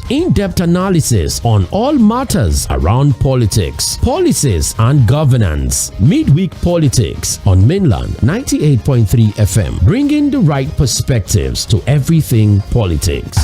In-depth analysis on all matters around politics, policies and governance. Midweek Politics on Mainland 98.3 FM, bringing the right perspectives to everything politics.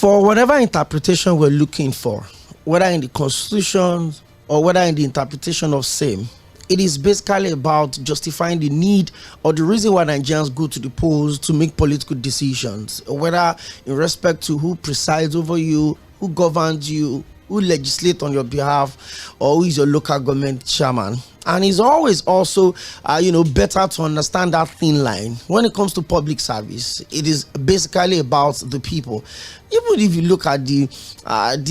For whatever interpretation we're looking for, whether in the Constitution or whether in the interpretation of same, it is basically about justifying the need or the reason why Nigerians go to the polls to make political decisions, whether in respect to who presides over you, who governs you, who legislates on your behalf, or who is your local government chairman. And it's always also, better to understand that thin line when it comes to public service. It is basically about the people. Even if you look at the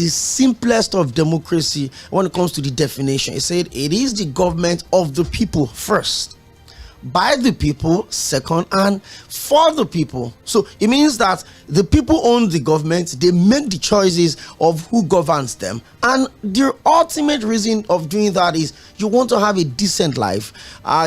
simplest of democracy, when it comes to the definition, it said it is the government of the people first, by the people second, and for the people. So it means that the people own the government, they make the choices of who governs them, and the ultimate reason of doing that is you want to have a decent life.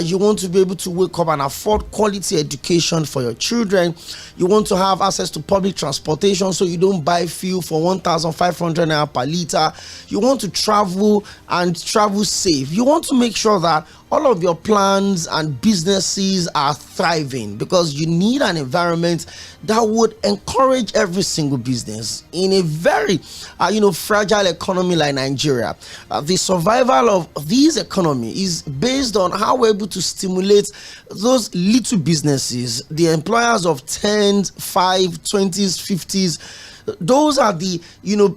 You want to be able to wake up and afford quality education for your children. You want to have access to public transportation so you don't buy fuel for 1,500 naira per liter. You want to travel and travel safe. You want to make sure that all of your plans and businesses are thriving, because you need an environment that would encourage every single business in a very fragile economy like Nigeria. The survival of this economy is based on how we're able to stimulate those little businesses, the employers of 10s, 5, 20s, 50s. Those are the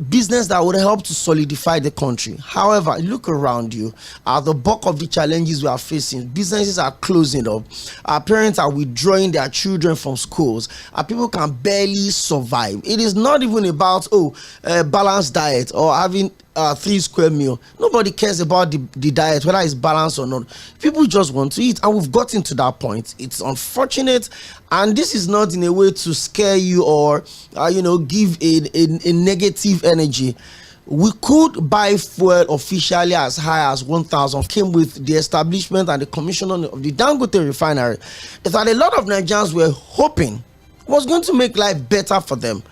business that would help to solidify the country. However, look around you. The bulk of the challenges we are facing, businesses are closing up. Our parents are withdrawing their children from schools. Our people can barely survive. It is not even about balanced diet or having 3 square meal. Nobody cares about the diet, whether it's balanced or not. People just want to eat, and we've gotten to that point. It's unfortunate, and this is not in a way to scare you or give a negative energy. We could buy fuel officially as high as 1,000. Came with the establishment and the commissioning of the Dᴏᴇ refinery. It's that a lot of Nigerians were hoping it was going to make life better for them.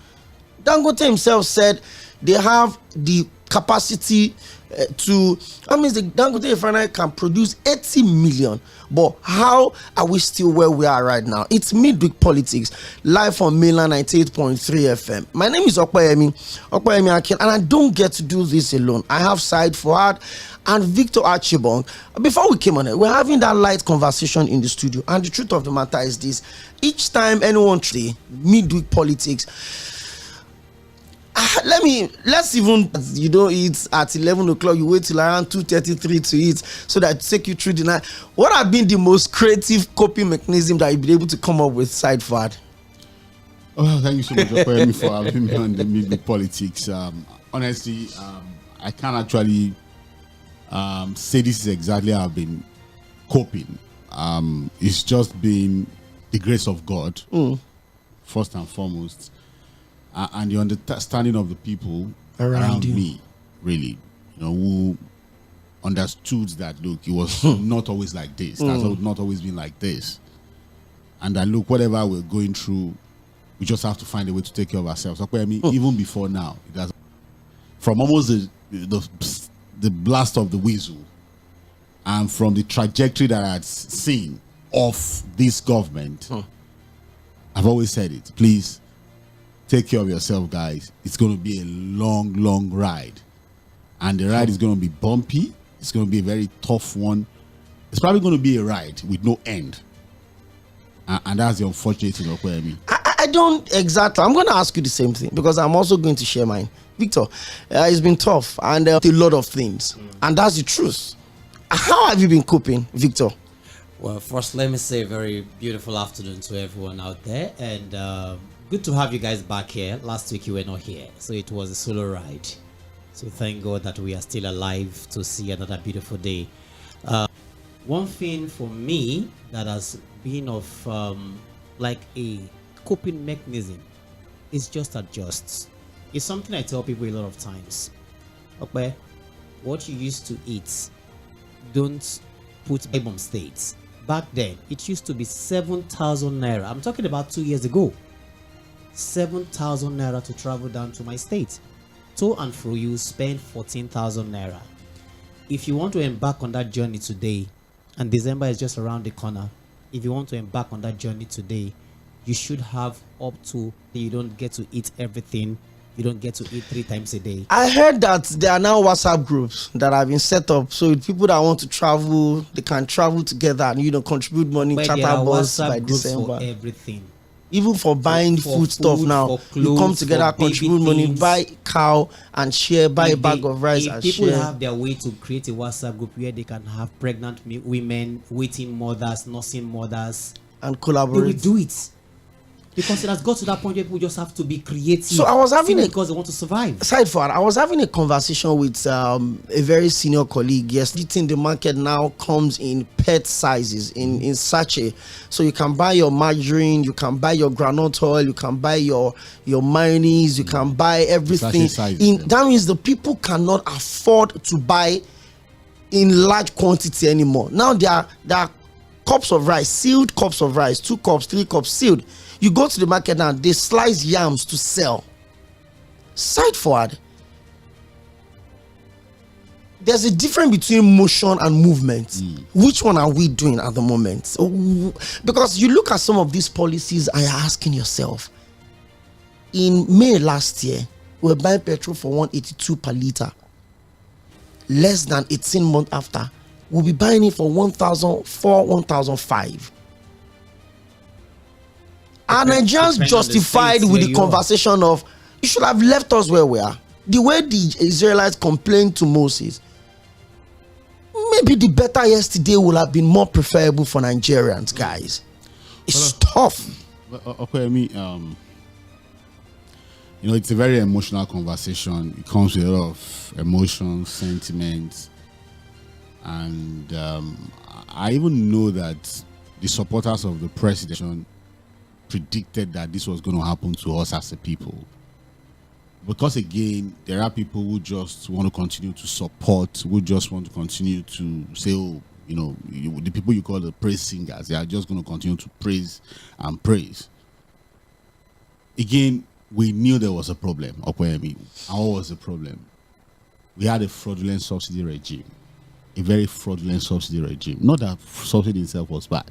Dᴏᴇ himself said they have the capacity the Dᴏᴇ refinery can produce 80 million. But how are we still where we are right now? It's Midweek Politics, live on Mainland 98.3 FM. My name is ᴏᴜᴜᴜ Akin, and I don't get to do this alone. I have Said Fuad and Victor Achibong. Before we came on it, we're having that light conversation in the studio, and the truth of the matter is this: each time anyone say Midweek Politics, let's even eat at 11 o'clock, you wait till around 2:33 to eat, so that take you through the night. What have been the most creative coping mechanism that you've been able to come up with, Side Fad? Oh, thank you so much for having me on the Midweek Politics. Honestly, I can't actually say this is exactly how I've been coping. It's just been the grace of God, first and foremost. And the understanding of the people around me, really, who understood that, look, it was not always like this. That's not always been like this. And that, look, whatever we're going through, we just have to find a way to take care of ourselves. Even before now, from almost the blast of the whistle, and from the trajectory that I had seen of this government, I've always said it, please, take care of yourself, guys. It's going to be a long, long ride. And the ride is going to be bumpy. It's going to be a very tough one. It's probably going to be a ride with no end. And that's the unfortunate thing of where I don't exactly. I'm going to ask you the same thing, because I'm also going to share mine. Victor, it's been tough and a lot of things. And that's the truth. How have you been coping, Victor? Well, first, let me say a very beautiful afternoon to everyone out there, and good to have you guys back here. Last week you were not here, so it was a solo ride. So thank God that we are still alive to see another beautiful day. One thing for me that has been of like a coping mechanism is just adjust. It's something I tell people a lot of times. Okay, what you used to eat, don't put minimum states. Back then, it used to be 7,000 naira. I'm talking about 2 years ago. 7,000 naira to travel down to my state. To and fro, you spend 14,000 naira. If you want to embark on that journey today, and December is just around the corner, if you want to embark on that journey today, you should have up to, you don't get to eat everything. You don't get to eat 3 times a day. I heard that there are now WhatsApp groups that have been set up, so people that want to travel, they can travel together and contribute money, But charter there are bus WhatsApp by groups December. for everything. Even for buying For food stuff food, now, for you come clothes, together, for baby contribute money, things. buy cow and share, buy a If bag they- of rice if and people share. have their way to create a WhatsApp group where they can have pregnant women, waiting mothers, nursing mothers, And they will collaborate. do it. Because it has got to that point where people just have to be creative. So I was having simply a- because they want to survive. Aside for that, I was having a conversation with a very senior colleague. Yes, eating the market now comes in pet sizes, in sachet. So you can buy your margarine, you can buy your groundnut oil, you can buy your mayonnaise, you can buy everything. Sachet size, yeah. That means the people cannot afford to buy in large quantity anymore. Now there are cups of rice, sealed cups of rice, 2 cups, 3 cups sealed. You go to the market now, they slice yams to sell. Side forward, there's a difference between motion and movement. Which one are we doing at the moment? So, because you look at some of these policies and you're asking yourself, in May last year, we were buying petrol for 182 per litre. Less than 18 months after, we'll be buying it for 1,004, 1,005. Are Nigerians depending on the justified states with where the you are. conversation of, you should have left us where we are? The way the Israelites complained to Moses, maybe the better yesterday would have been more preferable for Nigerians, guys. It's tough. Okay, I mean, it's a very emotional conversation. It comes with a lot of emotions, sentiments, and I even know that the supporters of the president predicted that this was going to happen to us as a people. Because again, there are people who just want to continue to support, who just want to continue to say, the people you call the praise singers, they are just going to continue to praise and praise. Again, we knew there was a problem. Okay, I mean, what was the problem? We had a fraudulent subsidy regime, a very fraudulent subsidy regime. Not that subsidy itself was bad.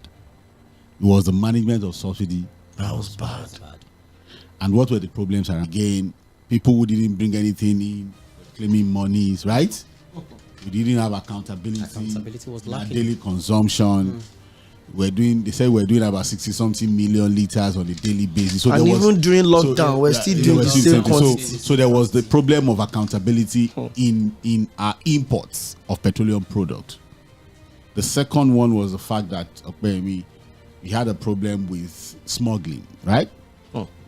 It was the management of subsidy That was bad. And what were the problems? And again, people who didn't bring anything in, claiming monies, right? We didn't have accountability. Accountability was in our lacking. daily consumption. They said we're doing about 60-something million liters on a daily basis. So And there was- even during lockdown, we're still doing the same quantity. So there was the problem of accountability in our imports of petroleum product. The second one was the fact that we had a problem with smuggling, right?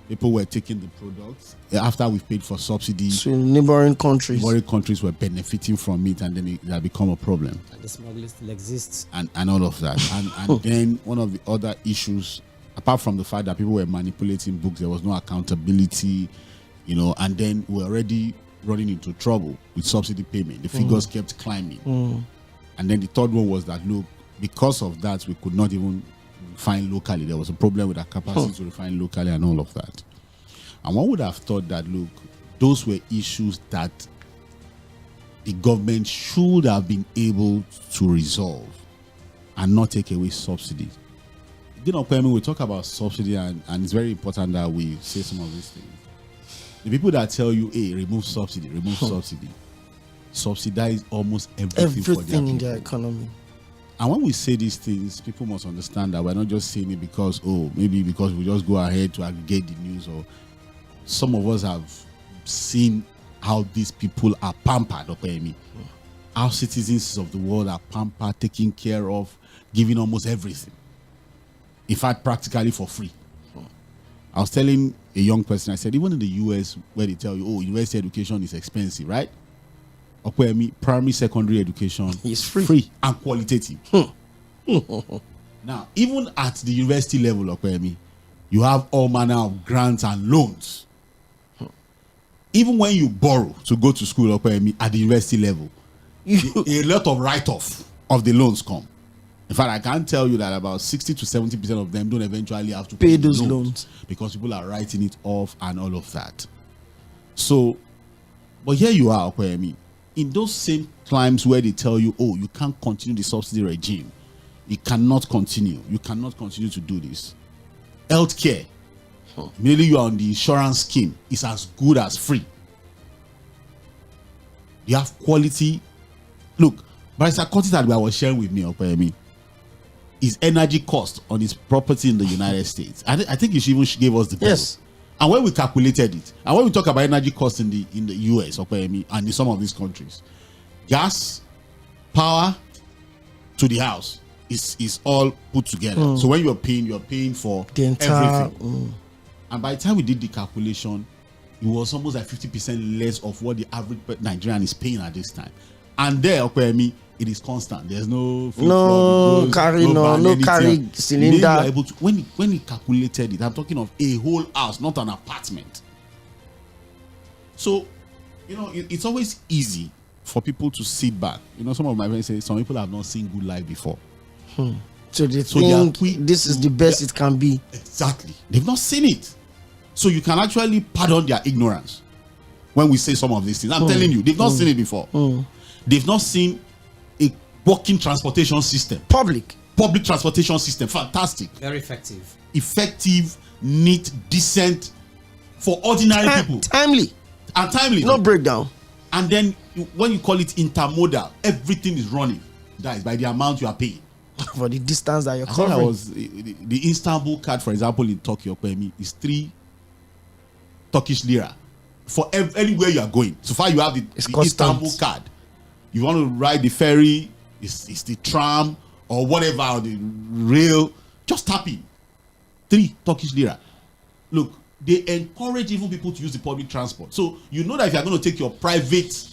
People were taking the products after we've paid for subsidy. So neighboring countries. Neighboring countries were benefiting from it, and then it had become a problem. And the smuggling still exists. And all of that. And then one of the other issues, apart from the fact that people were manipulating books, there was no accountability, and then we're already running into trouble with subsidy payment. The figures kept climbing. And then the third one was that, look, because of that, we could not even refine locally. There was a problem with our capacity to refine locally and all of that. And one would have thought that, look, those were issues that the government should have been able to resolve and not take away subsidies. We talk about subsidy, and it's very important that we say some of these things. The people that tell you, hey, remove subsidy, subsidize almost everything for their Everything in people. their economy. And when we say these things, people must understand that we're not just saying it because, maybe because we just go ahead to aggregate the news, or some of us have seen how these people are pampered, how citizens of the world are pampered, taken care of, giving almost everything. In fact, practically for free. I was telling a young person, I said, even in the US, where they tell you, oh, university education is expensive, right? Primary, secondary education is free and qualitative. Now, even at the university level, you have all manner of grants and loans. Even when you borrow to go to school, at the university level, a lot of write-off of the loans come. In fact, I can tell you that about 60 to 70% of them don't eventually have to pay those loans because people are writing it off and all of that. So, but here you are, in those same times where they tell you, oh, you can't continue the subsidy regime. You cannot continue. You cannot continue to do this. Healthcare, immediately you are on the insurance scheme, is as good as free. You have quality. Look, Barrister Curtis that was sharing with me, his energy cost on his property in the United States. I think he even gave us the bill. Yes. And when we calculated it, and when we talk about energy cost in the US and in some of these countries, gas, power to the house is all put together. So when you're paying for the entire everything. And by the time we did the calculation, it was almost like 50% less of what the average Nigerian is paying at this time. And there, it is constant. There's no carry cylinder. Able to, when he calculated it, I'm talking of a whole house, not an apartment. So, it's always easy for people to sit back. Some of my friends say some people have not seen good life before. So they think this is the best it can be. Exactly. They've not seen it. So you can actually pardon their ignorance when we say some of these things. I'm telling you, they've not seen it before. They've not seen a working transportation system. Public transportation system. Fantastic. Very effective. Effective, neat, decent for ordinary people. Timely. No breakdown. And then when you call it intermodal, everything is running. That is by the amount you are paying. For the distance that you're covering. The Istanbul card, for example, in Turkey, is 3 Turkish lira for anywhere you are going. So far, you have the Istanbul card. You want to ride the ferry, it's the tram or whatever, or the rail, just tap in. 3 Turkish lira. Look, they encourage even people to use the public transport. So you know that if you're going to take your private,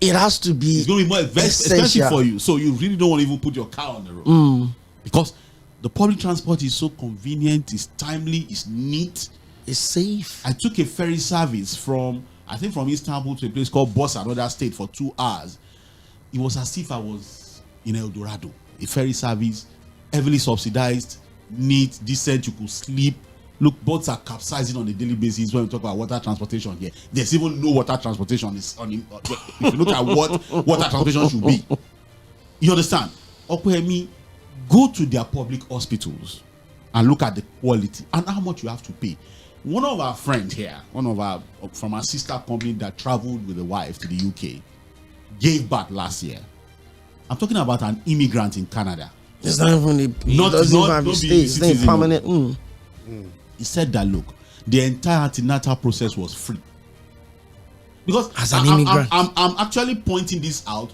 it has to be. It's going to be more expensive for you. So you really don't want to even put your car on the road because the public transport is so convenient, it's timely, it's neat, it's safe. I took a ferry service from Istanbul to a place called Bos, another state, for 2 hours. It was as if I was in El Dorado. A ferry service, heavily subsidized, neat, decent. You could sleep. Look, boats are capsizing on a daily basis when we talk about water transportation here. There's even no water transportation. If you look at what water transportation should be, you understand? Go to their public hospitals and look at the quality and how much you have to pay. One of our friends here, from our sister company that traveled with the wife to the UK, gave birth last year. I'm talking about an immigrant in Canada. It's not even it's permanent. He said that, look, the entire antenatal process was free. Because as an immigrant, I'm actually pointing this out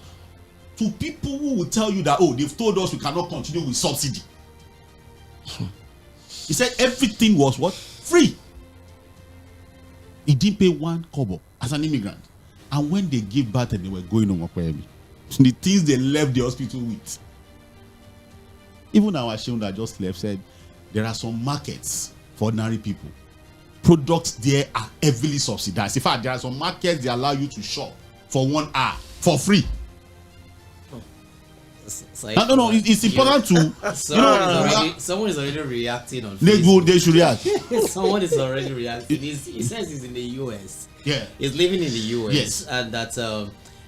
to people who will tell you that, oh, they've told us we cannot continue with subsidy. He said everything was what? Free. He didn't pay 1 kobo as an immigrant. And when they gave birth and they were going on the things they left the hospital with. Even our Sheikh that just left said there are some markets for ordinary people. Products there are heavily subsidized. In fact, there are some markets they allow you to shop for 1 hour for free. No, it's important to. Someone is already reacting on Facebook. They should react. Someone is already reacting. He says he's in the US. Yeah. He's living in the US. Yes. And that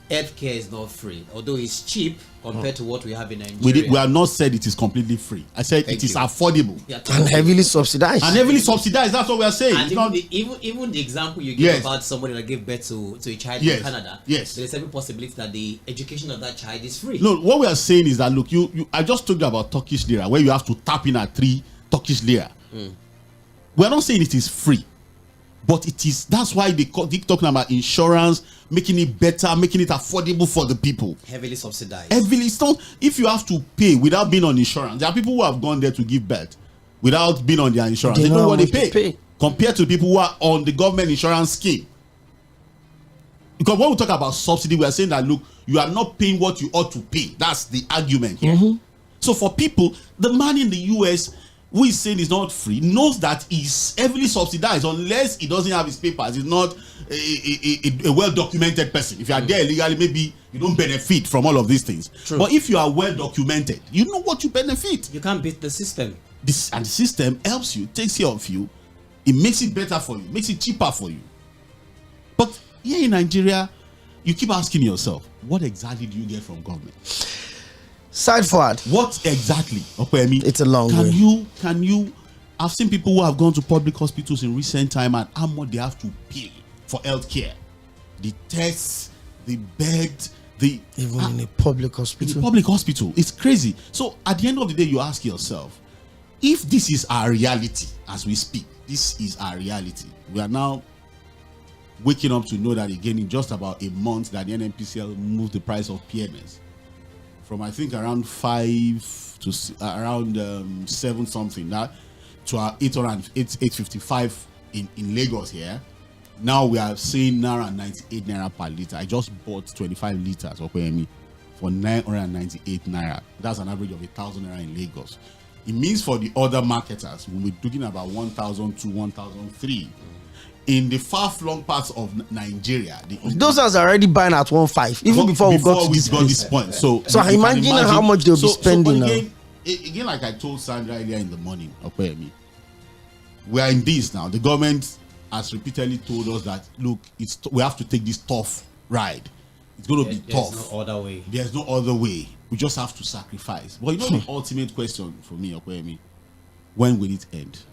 healthcare is not free, although it's cheap compared to what we have in Nigeria. We have not said it is completely free. I said it is affordable and heavily subsidized. That's what we are saying. And even the example you give about somebody that gave birth to a child in Canada. Yes. There's every possibility that the education of that child is free. No, what we are saying is that, look, I just told you about Turkish lira, where you have to tap in at 3 Turkish lira. We are not saying it is free. But that's why they keep talking about insurance, making it better, making it affordable for the people. Heavily subsidized. Heavily. If you have to pay without being on insurance, there are people who have gone there to give birth without being on their insurance. They know what they pay compared to people who are on the government insurance scheme. Because when we talk about subsidy, we are saying that, look, you are not paying what you ought to pay. That's the argument here. So for people, the man in the US who is saying it's not free knows that he's heavily subsidized unless he doesn't have his papers. He's not a well-documented person. If you are there illegally, maybe you don't benefit from all of these things. True. But if you are well-documented, you know what you benefit. You can't beat the system. And the system helps you, takes care of you. It makes it better for you, makes it cheaper for you. But here in Nigeria, you keep asking yourself, what exactly do you get from government? Side forward. What exactly? Okwemi, it's a long way. Can you? I've seen people who have gone to public hospitals in recent time and how much they have to pay for healthcare, the tests, the bed, even in a public hospital. In a public hospital, it's crazy. So at the end of the day, you ask yourself, if this is our reality as we speak, this is our reality. We are now waking up to know that again in just about a month that the NNPCL moved the price of PMS from I think around 5 to around 7 something that to our 855 in Lagos here. Now we are seeing naira 98 naira per liter. I just bought 25 liters of PME for 998 naira. That's an average of 1,000 naira in Lagos. It means for the other marketers, when we're talking about 1,002, 1,003. In the far-flung parts of Nigeria, those are already buying at 1.5 even before we got to this point. So imagine how much they'll be spending now. Again, like I told Sandra earlier in the morning, we are in this now. The government has repeatedly told us that, look, we have to take this tough ride. It's going to be tough. There's no other way. There's no other way. We just have to sacrifice. But you know the ultimate question for me, when will it end?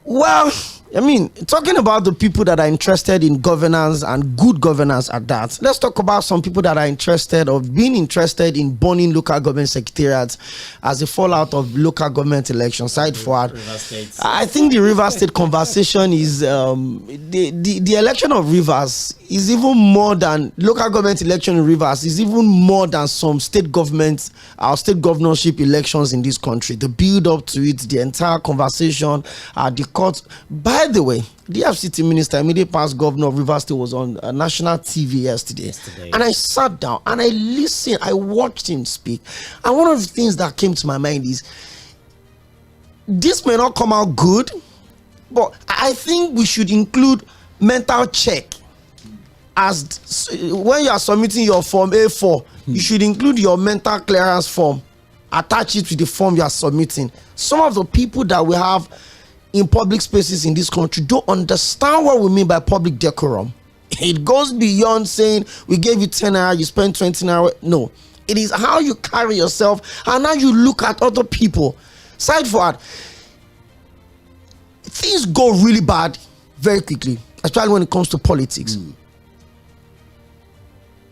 Well, I mean, talking about the people that are interested in governance and good governance at that, let's talk about some people that are interested or being interested in burning local government secretariats as a fallout of local government elections. Side forward, I think the Rivers State conversation is the election of Rivers is even more than local government election in Rivers is even more than some state governments, our state governorship elections in this country. The build up to it, the entire conversation, the court. By the way, the FCT minister, immediate past governor of Rivers State, was on national TV yesterday. And I sat down and I listened, I watched him speak. And one of the things that came to my mind is, this may not come out good, but I think we should include mental check. As when you are submitting your form A4, you should include your mental clearance form, attach it to the form you are submitting. Some of the people that we have in public spaces in this country don't understand what we mean by public decorum. It goes beyond saying we gave you 10 hours, you spend 20 hours. No, it is how you carry yourself and how you look at other people. Side forward, things go really bad very quickly, especially when it comes to politics.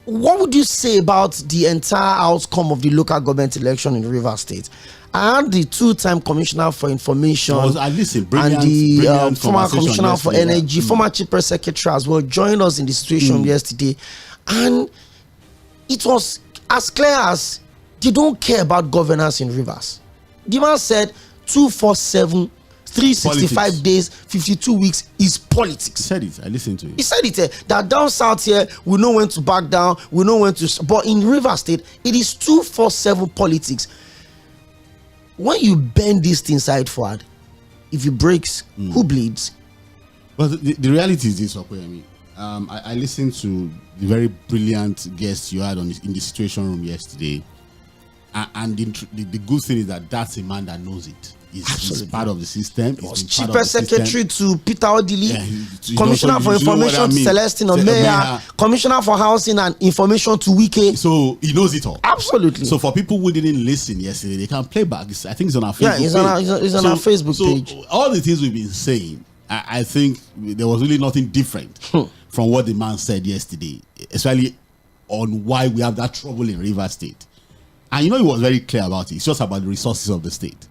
What would you say about the entire outcome of the local government election in Rivers State? And the two-time commissioner for information and the former commissioner for energy, former chief press secretary as well, joined us in the situation yesterday. And it was as clear as they don't care about governance in Rivers. The man said 247, 365 days, 52 weeks is politics. He said it. I listened to it. He said it. That down south here, we know when to back down, we know when to. But in Rivers State, it is 247 politics. When you bend this thing side forward, if it breaks, who bleeds? Well, the reality is this, I listened to the very brilliant guest you had in the situation room yesterday, and the good thing is that that's a man that knows it. He's part of the system. He was chief press secretary to Peter Odili, commissioner for information to Celestine Omeya, commissioner for housing and information to Wike. So he knows it all. Absolutely. So for people who didn't listen yesterday, they can play back. I think it's on our Facebook page. It's on our Facebook page. All the things we've been saying, I think there was really nothing different from what the man said yesterday, especially on why we have that trouble in Rivers State. And he was very clear about it. It's just about the resources of the state.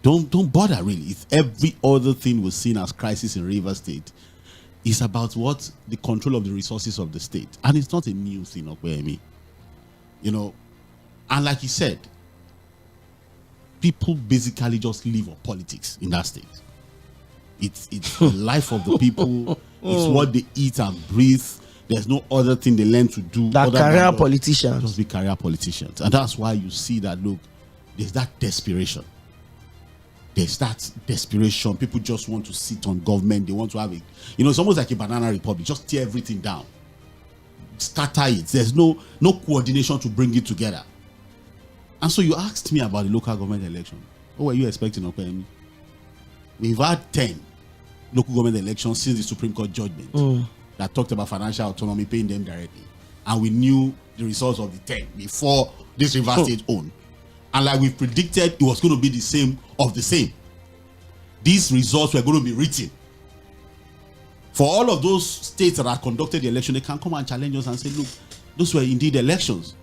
Don't bother really. It's every other thing we're seeing as crisis in Rivers State is about what the control of the resources of the state. And it's not a new thing, Okwemi. You know, and like he said, people basically just live on politics in that state. It's the life of the people. It's what they eat and breathe. There's no other thing they learn to do. That career politicians. Just be career politicians. And that's why you see that, look, there's that desperation. There's that desperation. People just want to sit on government. They want to have it's almost like a banana republic. Just tear everything down. Scatter it. There's no coordination to bring it together. And so you asked me about the local government election. What were you expecting, Okwemi? We've had 10 local government elections since the Supreme Court judgment that talked about financial autonomy, paying them directly. And we knew the results of the 10 before this Rivers State own. And like we predicted, it was going to be the same of the same. These results were going to be written. For all of those states that have conducted the election, they can come and challenge us and say, look, those were indeed elections.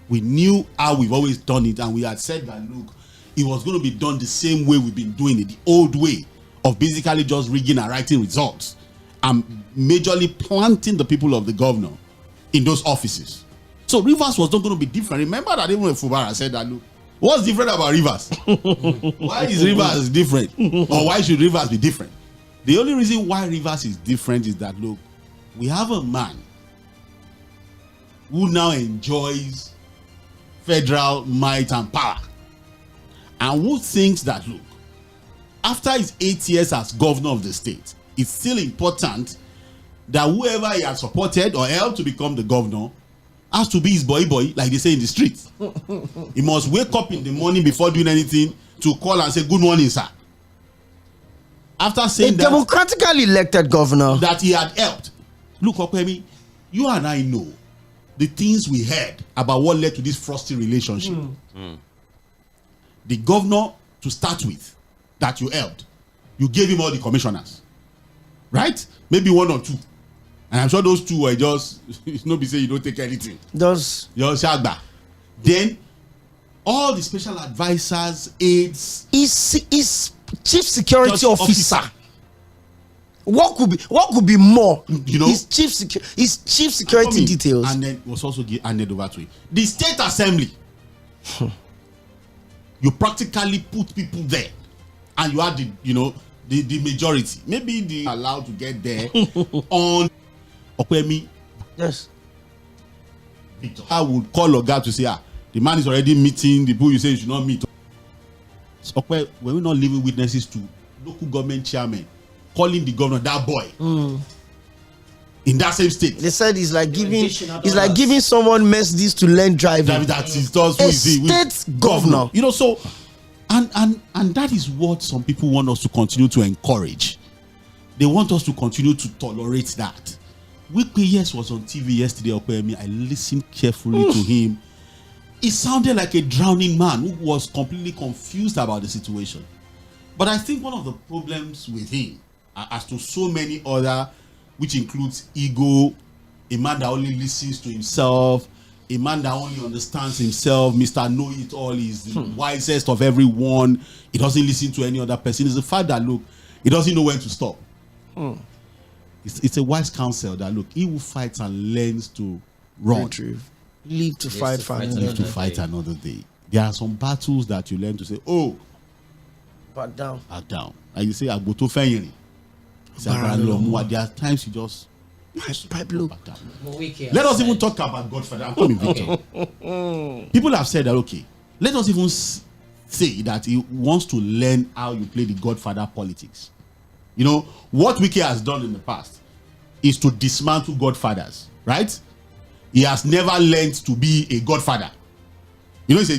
We knew how we've always done it, and we had said that, look, it was going to be done the same way we've been doing it, the old way of basically just rigging and writing results and majorly planting the people of the governor in those offices. So Rivers was not going to be different. Remember that even Fubara said that, look, what's different about Rivers? Why is Rivers different? Or why should Rivers be different? The only reason why Rivers is different is that, look, we have a man who now enjoys federal might and power, and who thinks that, look, after his 8 years as governor of the state, it's still important that whoever he has supported or helped to become the governor has to be his boy, like they say in the streets. He must wake up in the morning before doing anything to call and say, good morning, sir. After saying that, democratically elected governor that he had helped. Look, Okwemi, you and I know the things we heard about what led to this frosty relationship. The governor, to start with, that you helped, you gave him all the commissioners, right? Maybe one or two, and I'm sure those two were just it's not be say you don't take anything. Those Your shagba. Then all the special advisors, aides, is chief security officer. What could be more? You know, his chief security details. and then was also handed over to him. The state assembly. You practically put people there, and you had the majority. Maybe they allowed to get there on Okwemi. Yes. I would call Oga to say, the man is already meeting the people you say you should not meet. So, were we not living witnesses to local government chairman calling the governor that boy in that same state? They said it's like giving someone Mercedes to learn driving. That is just who is he? State governor. So and that is what some people want us to continue to encourage. They want us to continue to tolerate that. Wikwe was on TV yesterday, Okwemi. I listened carefully to him. He sounded like a drowning man who was completely confused about the situation. But I think one of the problems with him, as to so many other, which includes ego, a man that only listens to himself, a man that only understands himself, Mr. Know-It-All, is the wisest of everyone. He doesn't listen to any other person. It's the fact that, look, he doesn't know when to stop. It's a wise counsel that, look, he who fights and learns to run. Retrieve. Live to fight for another day. There are some battles that you learn to say, oh, back down. And you say, Agboto Fẹ́yìnrìn. There are times you just pipe low. back down. Let us even talk about Godfather. I'm coming, Victor. People have said that, okay, let us even say that he wants to learn how you play the Godfather politics. You know, what Wike has done in the past is to dismantle Godfathers, right? He has never learned to be a Godfather. You know, there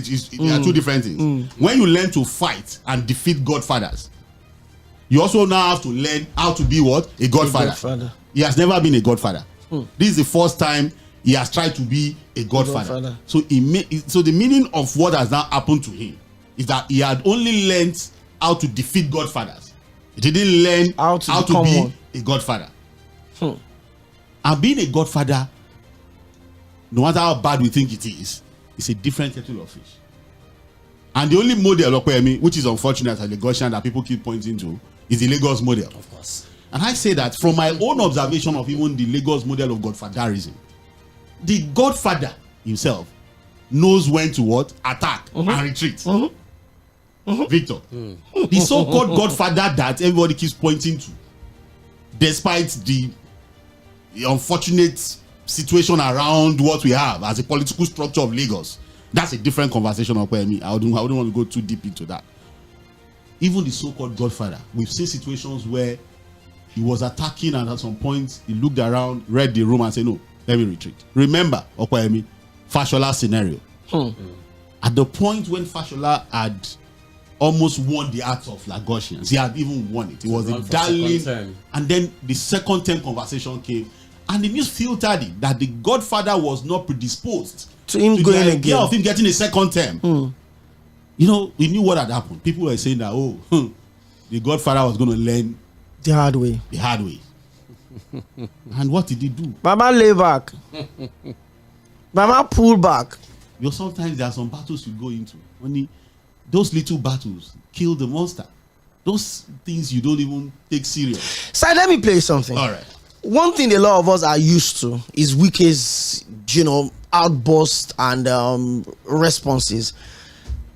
are two different things. When you learn to fight and defeat Godfathers, you also now have to learn how to be what? A Godfather. He has never been a Godfather. This is the first time he has tried to be a Godfather. So the meaning of what has now happened to him is that he had only learned how to defeat Godfathers. He didn't learn how to be a Godfather. And being a Godfather, no matter how bad we think it is, it's a different kettle of fish. And the only model, which is unfortunate as a Gaussian that people keep pointing to, is the Lagos model. Of course. And I say that from my own observation of even the Lagos model of godfatherism, the godfather himself knows when to what? Attack and retreat. Victor, the so-called godfather that everybody keeps pointing to, despite the unfortunate situation around what we have as a political structure of Lagos, that's a different conversation. I wouldn't want to go too deep into that. Even the so-called godfather, we've seen situations where he was attacking, and at some point he looked around, read the room, and said, "No, let me retreat." Remember, Fashola scenario. At the point when Fashola had almost won the hearts of Lagosians, he had even won it. It was a darling, and then the second term conversation came, and the news filtered it that the godfather was not predisposed to him going the idea again of him getting a second term. You know, we knew what had happened. People were saying that, the godfather was going to learn the hard way. The hard way. And what did he do? Mama lay back. Mama pull back. You know, sometimes there are some battles you go into. Only those little battles kill the monster. Those things you don't even take serious. So let me play something. All right. One thing a lot of us are used to is Wike's, outburst and responses.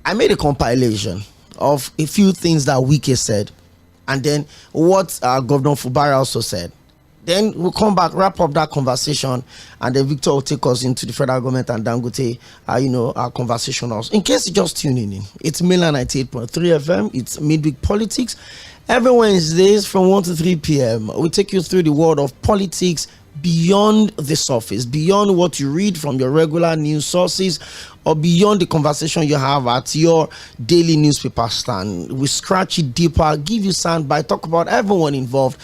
I made a compilation of a few things that Wike said, and then what Governor Fubara also said. Then we'll come back, wrap up that conversation, and then Victor will take us into the federal government and Dangote, our conversation also. In case you're just tuning in, it's Mainland 98.3 FM. It's Midweek Politics. Every Wednesdays from 1 to 3 p.m., we take you through the world of politics beyond the surface, beyond what you read from your regular news sources, or beyond the conversation you have at your daily newspaper stand. We scratch it deeper, give you soundbite, talk about everyone involved.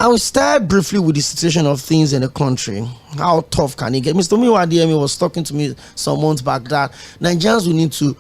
And we start briefly with the situation of things in the country. How tough can it get? Mr. Mɪᴅ-ᴡᴇᴇ was talking to me some months back that Nigerians will need to,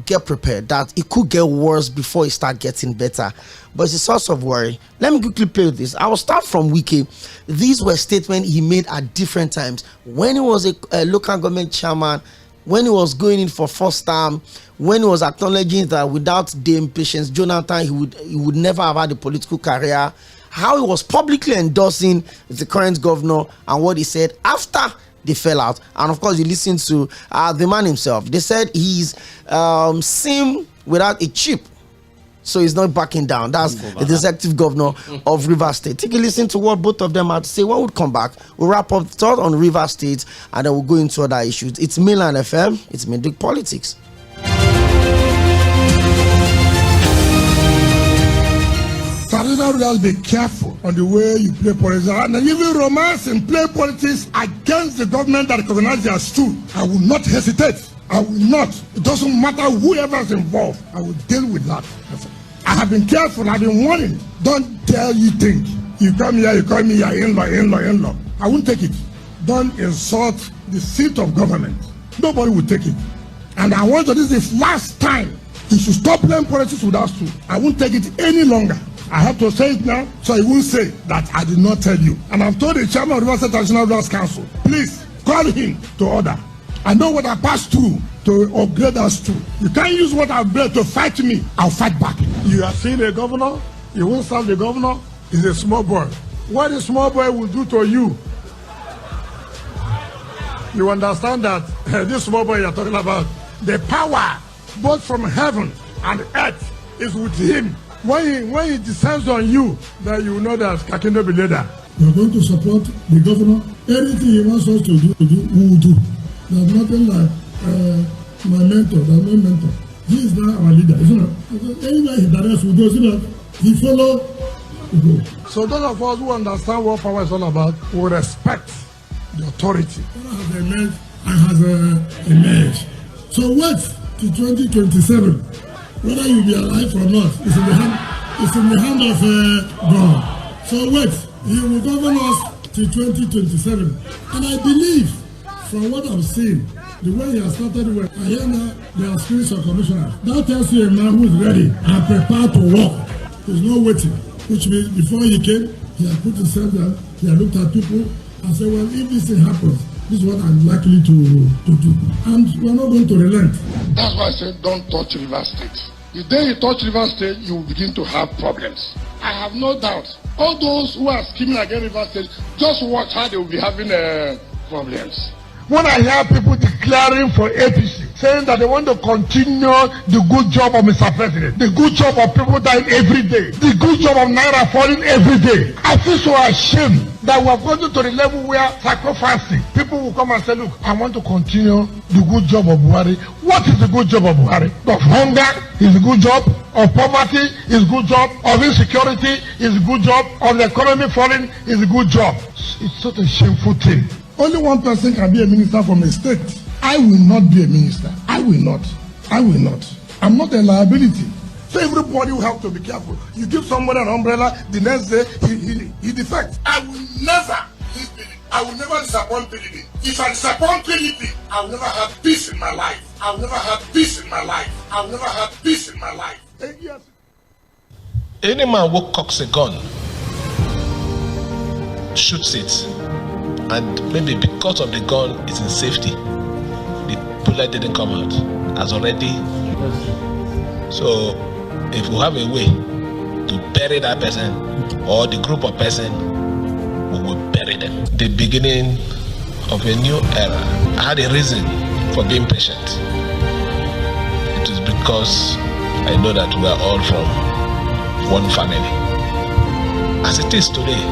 get prepared, that it could get worse before it start getting better. But it's a source of worry. Let me quickly play with this. I will start from Wike. These were statements he made at different times. When he was a local government chairman, when he was going in for first term, when he was acknowledging that without Dame Patience Jonathan, he would never have had a political career, how he was publicly endorsing the current governor and what he said after they fell out. And of course, you listen to the man himself. They said he's seen without a chip, so he's not backing down. That's the executive governor of Rivers State. Take a listen to what both of them had to say. When we come back, we'll wrap up the thought on Rivers State, and then we'll go into other issues. It's Mainland FM. It's Midweek Politics. Traditional rulers, be careful on the way you play politics. And even romance and play politics against the government that recognizes their stool. I will not hesitate. I will not. It doesn't matter whoever is involved. I will deal with that. I have been careful. I've been warning. Don't tell you think. You come here, you call me your in-law. I won't take it. Don't insult the seat of government. Nobody will take it. And I want to, this is the last time you should stop playing politics with us too. I won't take it any longer. I have to say it now, so he won't say that I did not tell you. And I've told the chairman of the Rivers State Traditional Rulers Council, please call him to order. I know what I passed through to upgrade us to. You can't use what I've built to fight me. I'll fight back. You have seen a governor, you won't serve the governor, he's a small boy. What a small boy will do to you. You understand that this small boy you're talking about, the power both from heaven and earth is with him. When he descends on you, then you know that Kakindo be leader. We are going to support the governor. Anything he wants us to do, we will do. There's nothing like my mentor, there's no mentor. He is now our leader, isn't it? Anywhere he directs, we go. He follow, we go. So those of us who understand what power is all about, will respect the authority. Has emerged and has emerged. So wait to 2027. Whether you be alive or not, it's in the hand of God. So wait, He will govern us till 2027. And I believe, from what I've seen, the way He has started with, I hear now there are spiritual commissioners. That tells you a man who is ready and prepared to walk. There's no waiting. Which means before he came, he had put himself down, he had looked at people and said, well, if this thing happens, This is what I'm likely to do. And we're not going to relent. That's why I said don't touch River State. The day you touch River State, you will begin to have problems. I have no doubt. All those who are scheming against River State, just watch how they will be having problems. When I hear people declaring for APC, saying that they want to continue the good job of Mr. President, the good job of people dying every day, the good job of Naira falling every day, I feel so ashamed that we have gotten to the level where sacrificing, people will come and say, look, I want to continue the good job of Buhari. What is the good job of Buhari? Of hunger is a good job, of poverty is a good job, of insecurity is a good job, of the economy falling is a good job. It's such a shameful thing. Only one person can be a minister from a state. I will not be a minister. I will not. I'm not a liability. So everybody will have to be careful. You give somebody an umbrella, the next day he defects. I will never disappoint PDP. If I disappoint PDP, I will never have peace in my life. Yes. Any man who cocks a gun, shoots it, and maybe because of the gun is in safety, the bullet didn't come out as already. So if we have a way to bury that person or the group of person, we will bury them. The beginning of a new era. I had a reason for being patient. It is because I know that we are all from one family. As it is today,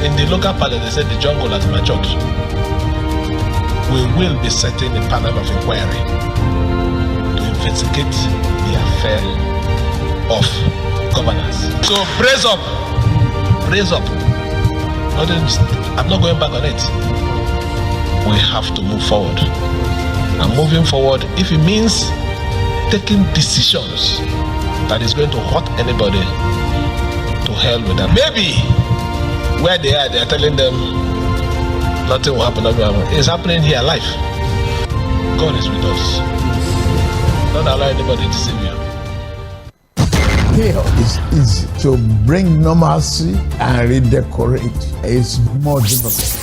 in the local palace, they said the jungle has matured. We will be setting a panel of inquiry to investigate the affair of governance. So brace up. I'm not going back on it. We have to move forward. And moving forward, if it means taking decisions that is going to hurt anybody, to hell with them. Maybe where they are telling them nothing will happen. It's happening here live. God is with us. Don't allow anybody to deceive you. Here is easy. To bring normalcy and redecorate is more difficult.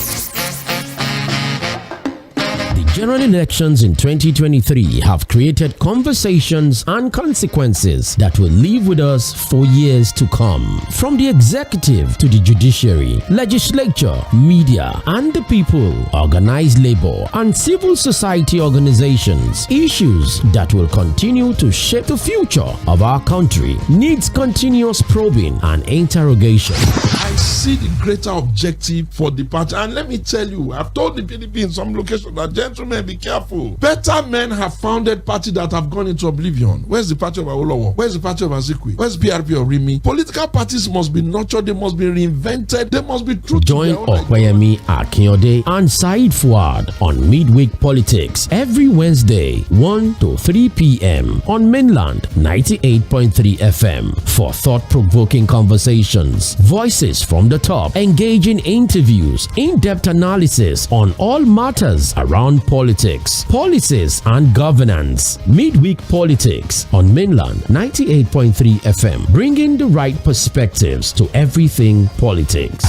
General elections in 2023 have created conversations and consequences that will live with us for years to come. From the executive to the judiciary, legislature, media, and the people, organized labor, and civil society organizations, issues that will continue to shape the future of our country needs continuous probing and interrogation. I see the greater objective for the party, and let me tell you, I've told the PDP in some locations that, gentlemen, be careful. Better men have founded parties that have gone into oblivion. Where's the party of Awolowo? Where's the party of Azikwe? Where's PRP of Rimi? Political parties must be nurtured, they must be reinvented, they must be true. Join Okweyemi Akinyode and Said Fuad on Midweek Politics every Wednesday 1 to 3 p.m. on Mainland 98.3 FM for thought-provoking conversations, voices from the top, engaging interviews, in-depth analysis on all matters around politics, policies, and governance. Midweek Politics on Mainland 98.3 FM, bringing the right perspectives to everything politics.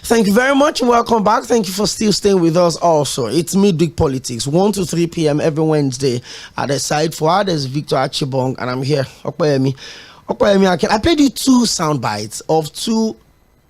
Thank you very much and welcome back. Thank you for still staying with us also. It's Midweek Politics, 1 to 3 p.m. every Wednesday at the side for there's Victor Achibong and I'm here. Okweyemi, I played you two sound bites of two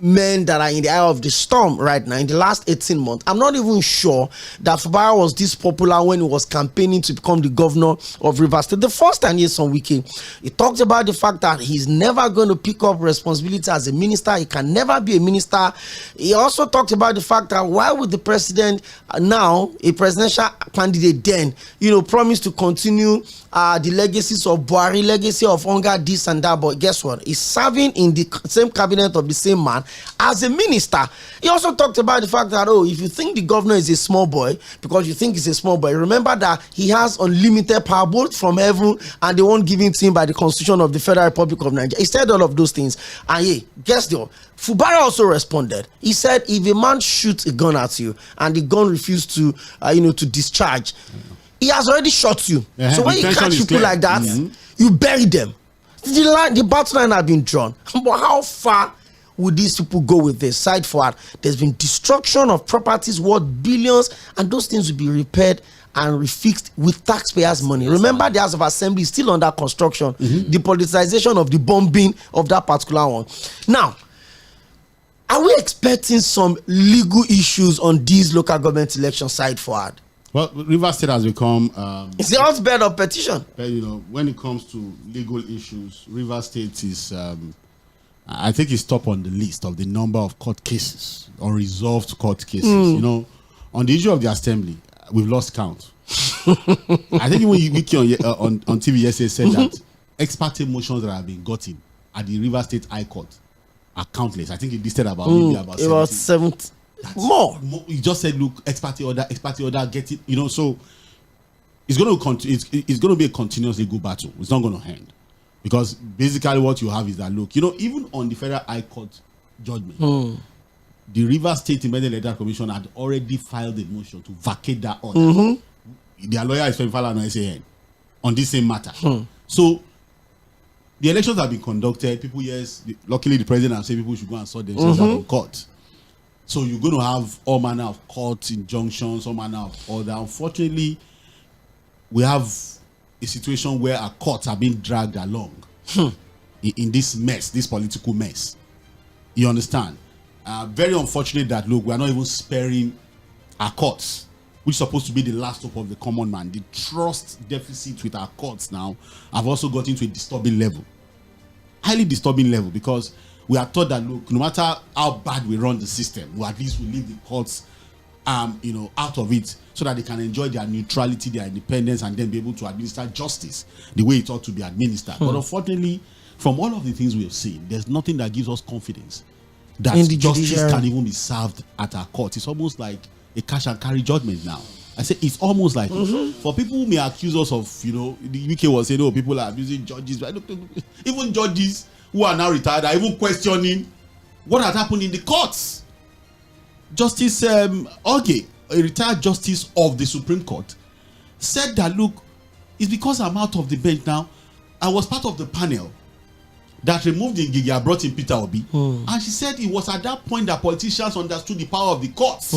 men that are in the eye of the storm right now in the last 18 months. I'm not even sure that Fubara was this popular when he was campaigning to become the governor of Rivers State. The first time Nyesom Wike, he talked about the fact that he's never going to pick up responsibility as a minister. He can never be a minister. He also talked about the fact that why would the president now, a presidential candidate then, promise to continue the legacies of Buhari, legacy of hunger, this and that. But guess what? He's serving in the same cabinet of the same man As a minister, he also talked about the fact that, if you think the governor is a small boy, because you think he's a small boy, remember that he has unlimited power both from heaven and they won't give it to him by the Constitution of the Federal Republic of Nigeria. He said all of those things. And guess what? Fubara also responded. He said, if a man shoots a gun at you and the gun refused to, to discharge, he has already shot you. So when you catch people like that, you bury them. The battle line has been drawn. But how far would these people go with this? Side forward, there's been destruction of properties worth billions, and those things will be repaired and refixed with taxpayers' money. Remember, the House of Assembly is still under construction. The politicization of the bombing of that particular one. Now, are we expecting some legal issues on these local government election side forward? Well, Rivers State has become it's the hotbed of petition. When it comes to legal issues, Rivers State is I think it's top on the list of the number of court cases, unresolved court cases. On the issue of the assembly, we've lost count. I think when Wiki on TV yesterday said that ex parte motions that have been gotten at the Rivers State High Court are countless. I think he listed about maybe about 70. More. He just said, look, ex parte order, get it. So it's going to be a continuous legal battle. It's not going to end, because basically what you have is that, look, even on the Federal High Court judgment, the Rivers State Independent Electoral Commission had already filed a motion to vacate that order. Their lawyer is Fẹ́mi SAN on this same matter. So the elections have been conducted. People, luckily the president has said people should go and sort themselves out in court. So you're going to have all manner of court injunctions, all manner of order. Unfortunately, we have a situation where our courts are being dragged along in this mess, this political mess. You understand? Very unfortunate that, look, we are not even sparing our courts, which is supposed to be the last hope of the common man. The trust deficit with our courts now have also gotten to a disturbing level. Highly disturbing level, because we are taught that, look, no matter how bad we run the system, we at least will leave the courts out of it, so that they can enjoy their neutrality, their independence, and then be able to administer justice the way it ought to be administered. But unfortunately, from all of the things we have seen, there's nothing that gives us confidence that justice can even be served at our court. It's almost like a cash and carry judgment now. I say it's almost like for people who may accuse us of, the UK was saying, people are abusing judges. But look, even judges who are now retired are even questioning what had happened in the courts. Justice Oge, a retired justice of the Supreme Court, said that, look, it's because I'm out of the bench now. I was part of the panel that removed Ngige and brought in Peter Obi. And she said it was at that point that politicians understood the power of the courts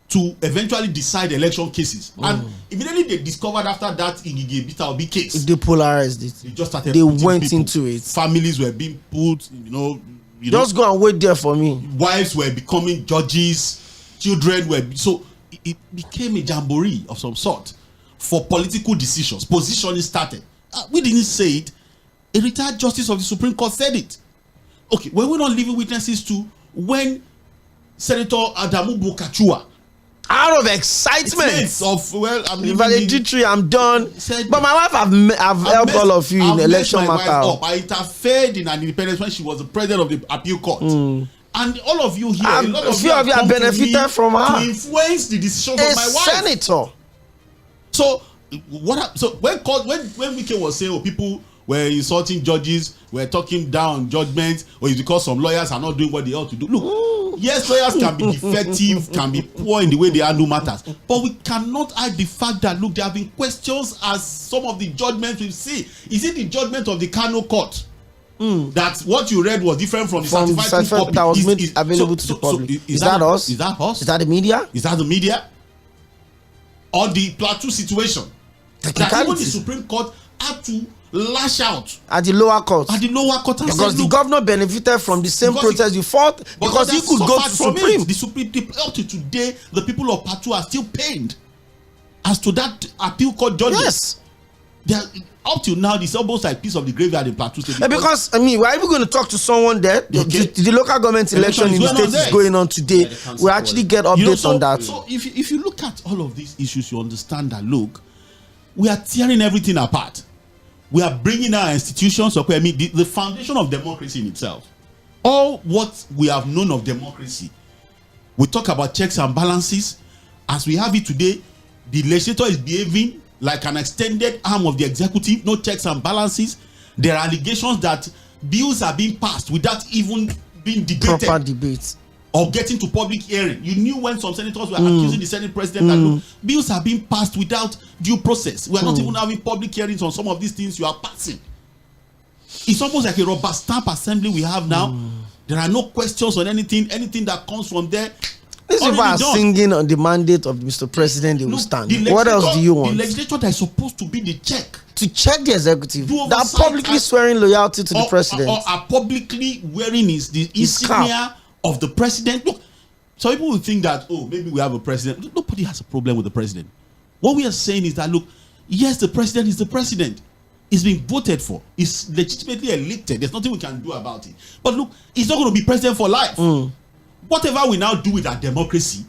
to eventually decide election cases. And immediately they discovered after that Ngige Peter Obi case, they polarized it. They just started. They went into it. Families were being put, just go and wait there for me. Wives were becoming judges, children were. So it became a jamboree of some sort for political decisions. Positioning started. We didn't say it. A retired justice of the Supreme Court said it. Okay, were we not living witnesses to when Senator Adamu Bokachua, out of excitement I'm valedictory, I'm done, but my wife have helped all of you in election matter. I interfered in an independence when she was the president of the appeal court, and all of you here, a lot of you have benefited from her to influence the decisions of my wife, senator. So when Wike was saying, people were insulting judges, were talking down judgments, or it's because some lawyers are not doing what they ought to do. Look, yes, lawyers can be defective, can be poor in the way they handle matters, but we cannot hide the fact that, look, there have been questions as some of the judgments we see. Is it the judgment of the Kano court that what you read was different from the certified copy that was made available to the public? Is that us? Is that us? Is that the media? Is that the media? Or the Plateau situation? That even the Supreme Court had to lash out at the lower court. Because the governor benefited from the same protest you fought, because he could go to Supreme. The Supreme, up to today, the people of Plateau are still pained as to that appeal court judgment. Yes. Up till now, it's almost like piece of the graveyard in Plateau State. Because we're even going to talk to someone there. The local government election in the state is going on today. We'll actually get updates on that. So if you look at all of these issues, you understand that, look, we are tearing everything apart. We are bringing our institutions up. The foundation of democracy in itself all what we have known of democracy, we talk about checks and balances. As we have it today, the legislature is behaving like an extended arm of the executive, no checks and balances. There are allegations that bills are being passed without even being debated. Proper debates. Or getting to public hearing. You knew when some senators were accusing the Senate president that look, bills are being passed without due process. We are not even having public hearings on some of these things you are passing. It's almost like a rubber stamp assembly we have now. There are no questions on anything that comes from there. These people are singing on the mandate of Mr. President, they will stand. What else do you want? The legislature that is supposed to be the check. To check the executive. That are publicly swearing loyalty to the president. Or are publicly wearing the insignia of the president. Look, some people will think that, oh, maybe we have a president. Nobody has a problem with the president. What we are saying is that, look, yes, the president is the president. He's been voted for. He's legitimately elected. There's nothing we can do about it. But look, he's not going to be president for life. Whatever we now do with our democracy,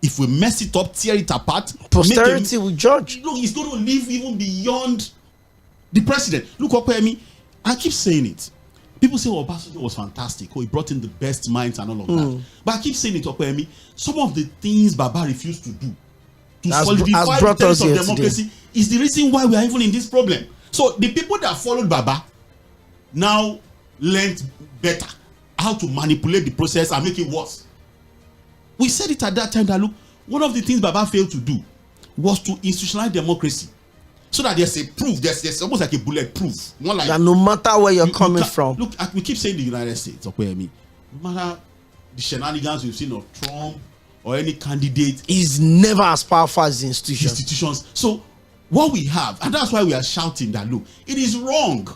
if we mess it up, tear it apart, posterity will judge. Look, he's going to live even beyond the president. Look, Okwemi, I keep saying it. People say, oh, Obasanjo was fantastic. Oh, he brought in the best minds and all of that. But I keep saying it, Okwemi, some of the things Baba refused to do to solidify the terms of democracy is the reason why we are even in this problem. So the people that followed Baba now learned better how to manipulate the process and make it worse. We said it at that time that, look, one of the things Baba failed to do was to institutionalize democracy. So that there's a proof, there's almost like a bulletproof. More like, that no matter where you're coming from. Look, we keep saying the United States, okay, no matter the shenanigans we've seen of Trump or any candidate, is never as powerful as the institutions. So what we have, and that's why we are shouting that, look, it is wrong.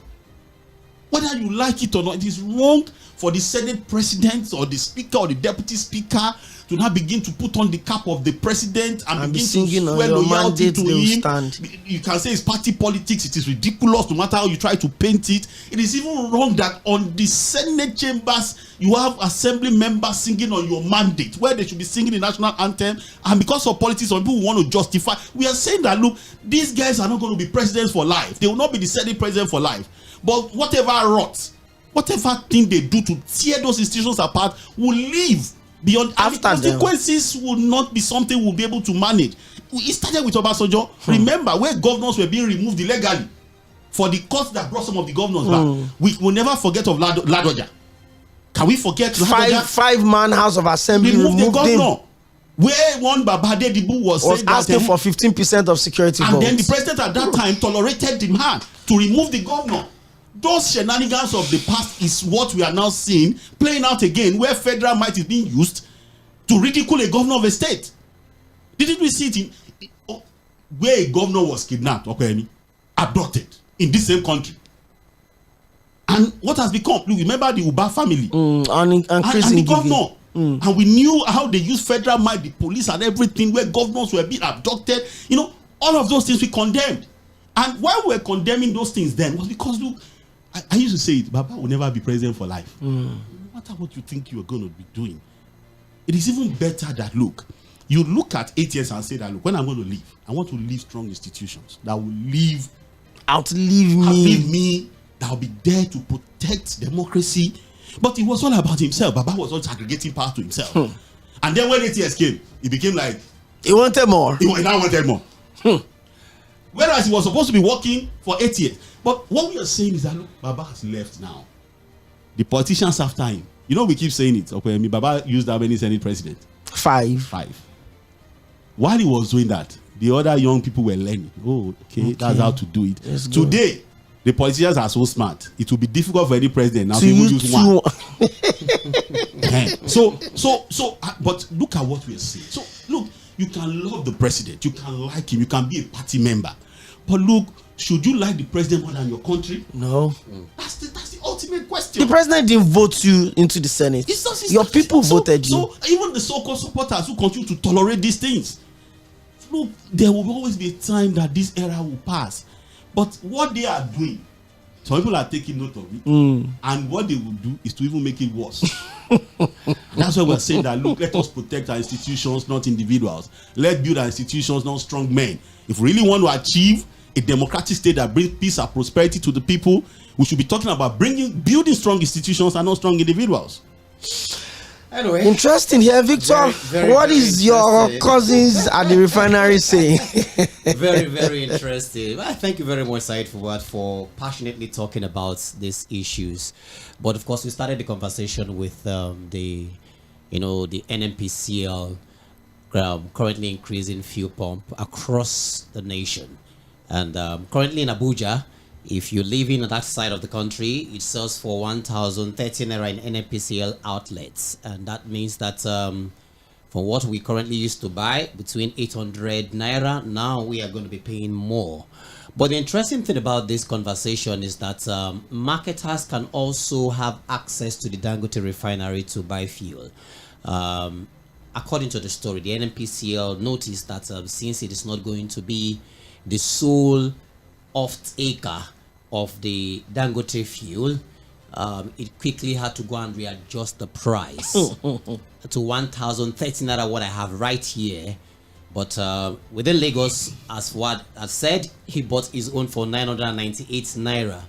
Whether you like it or not, it is wrong for the Senate president or the speaker or the deputy speaker to now begin to put on the cap of the president and begin to swear loyalty to him. You can say it's party politics. It is ridiculous no matter how you try to paint it. It is even wrong that on the Senate chambers you have assembly members singing on your mandate where they should be singing the national anthem, and because of politics some people want to justify. We are saying that, look, these guys are not going to be presidents for life. They will not be the Senate president for life. But whatever rot, whatever thing they do to tear those institutions apart will live beyond. After the consequences will not be something we'll be able to manage. It started with Obasanjo. Remember, where governors were being removed illegally for the cost that brought some of the governors back. We will never forget of Ladoja. Can we forget Ladoja? Five-man House of Assembly removed the governor. Where one Babade Dibu was asking for 15% of security votes. And then the president at that time tolerated the man to remove the governor. Those shenanigans of the past is what we are now seeing playing out again, where federal might is being used to ridicule a governor of a state. Didn't we see it in where a governor was kidnapped, abducted in this same country? And what has become? Look, remember the Uba family and the governor. And we knew how they used federal might, the police and everything, where governors were being abducted. You know, all of those things we condemned. And why we were condemning those things then was because, look, I used to say it, Baba will never be president for life. No matter what you think you are going to be doing, it is even better that, look, you look at 8 years and say that, look, when I'm going to leave, I want to leave strong institutions that will outlive me, that will be there to protect democracy. But it was all about himself. Baba was all aggregating power to himself. And then when 8 years came, it became like he wanted more. He now wanted more. Whereas he was supposed to be working for 8 years. But what we are saying is that, look, Baba has left now. The politicians after him. You know, we keep saying it. Okay, Baba used how many Senate presidents? 5. While he was doing that, the other young people were learning. Oh, okay. That's how to do it. Today, the politicians are so smart. It will be difficult for any president now to even use one. But look at what we are saying. So, look, you can love the president. You can like him. You can be a party member. But look, should you like the president more than your country? No. That's the ultimate question. The president didn't vote you into the Senate. Your people voted you. So even the so-called supporters who continue to tolerate these things, look, there will always be a time that this era will pass. But what they are doing, some people are taking note of it. And what they will do is to even make it worse. That's why we're saying that, look, let us protect our institutions, not individuals. Let's build our institutions, not strong men. If we really want to achieve a democratic state that brings peace and prosperity to the people. We should be talking about building strong institutions and not strong individuals. Anyway, interesting here, Victor. What is your cousins at the refinery saying? Very, very interesting. Well, thank you very much, Said, for passionately talking about these issues. But of course, we started the conversation with the NNPCL currently increasing fuel pump across the nation, and currently in Abuja, if you live in that side of the country, it sells for 1,030 naira in NNPCL outlets, and that means that from what we currently used to buy between 800 naira, now we are going to be paying more. But the interesting thing about this conversation is that marketers can also have access to the Dangote refinery to buy fuel. According to the story, the NNPCL noticed that since it is not going to be the sole off-taker of the Dangote fuel, it quickly had to go and readjust the price to 1,030 naira, what I have right here. But within Lagos, as what I said, he bought his own for 998 naira.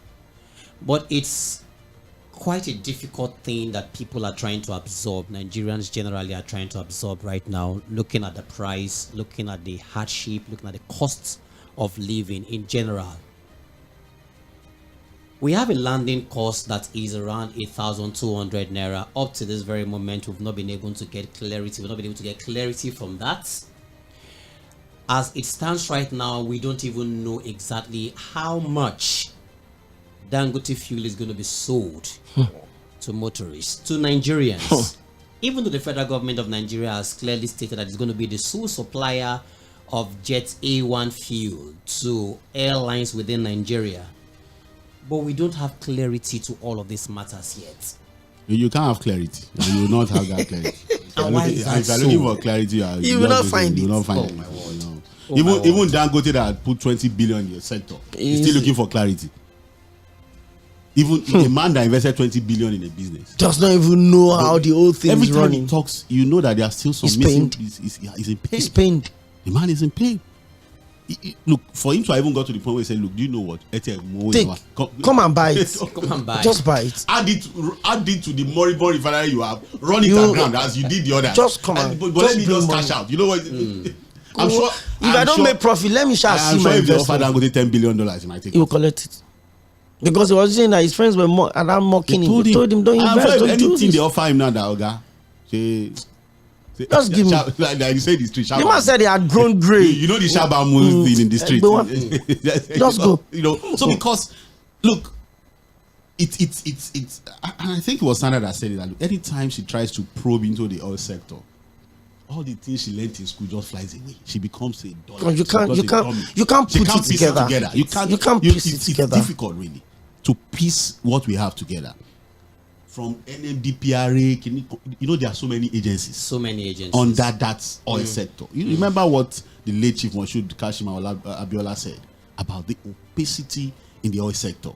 But it's quite a difficult thing that people are trying to absorb. Nigerians generally are trying to absorb right now, looking at the price, looking at the hardship, looking at the costs of living in general. We have a landing cost that is around 8,200 naira. Up to this very moment, we've not been able to get clarity. We've not been able to get clarity from that. As it stands right now, we don't even know exactly how much Dangote fuel is going to be sold to motorists, to Nigerians. Even though the federal government of Nigeria has clearly stated that it's going to be the sole supplier of Jet A1 fuel to airlines within Nigeria. But we don't have clarity to all of these matters yet. You can't have clarity. You will not have that clarity. If you're looking for clarity, you will not find it. You will not find it. Even Dangote that put 20 billion in your sector is still looking for clarity. Even a man that invested 20 billion in a business does not even know how the whole thing is running. Every time he talks, you know that there are still some missing. He's in pain. He's pained. The man is in pain. Look, for him to even got to the point where he said, look, do you know what? Come and buy it. Come and buy it. Just buy it. Add it to the Moribo refinery you have. Run it aground as you did the other. Just come on. But let me just cash out. You know what? I'm sure. If I don't make profit, let me share see my investment. I'm sure if they offer Dangote $10 billion, he might take it. He will collect it. Because he was saying that his friends were mocking him. They told him, don't invest. Don't do anything this. they offer him now, Oga. Just give me. Like you said, the street. The man said he had grown grey. You know the Shabamu thing in the street. Just go. You know. So because look, it's and I think it was Sandra that said it, that anytime she tries to probe into the oil sector, all the things she learned in school just flies away. She becomes a dollar. You can't put it together. You can't piece it together. It's difficult really to piece what we have together. From NMDPRA, you know, there are so many agencies. Under that oil sector. You remember what the late Chief Moshood Kashima Abiola said about the opacity in the oil sector?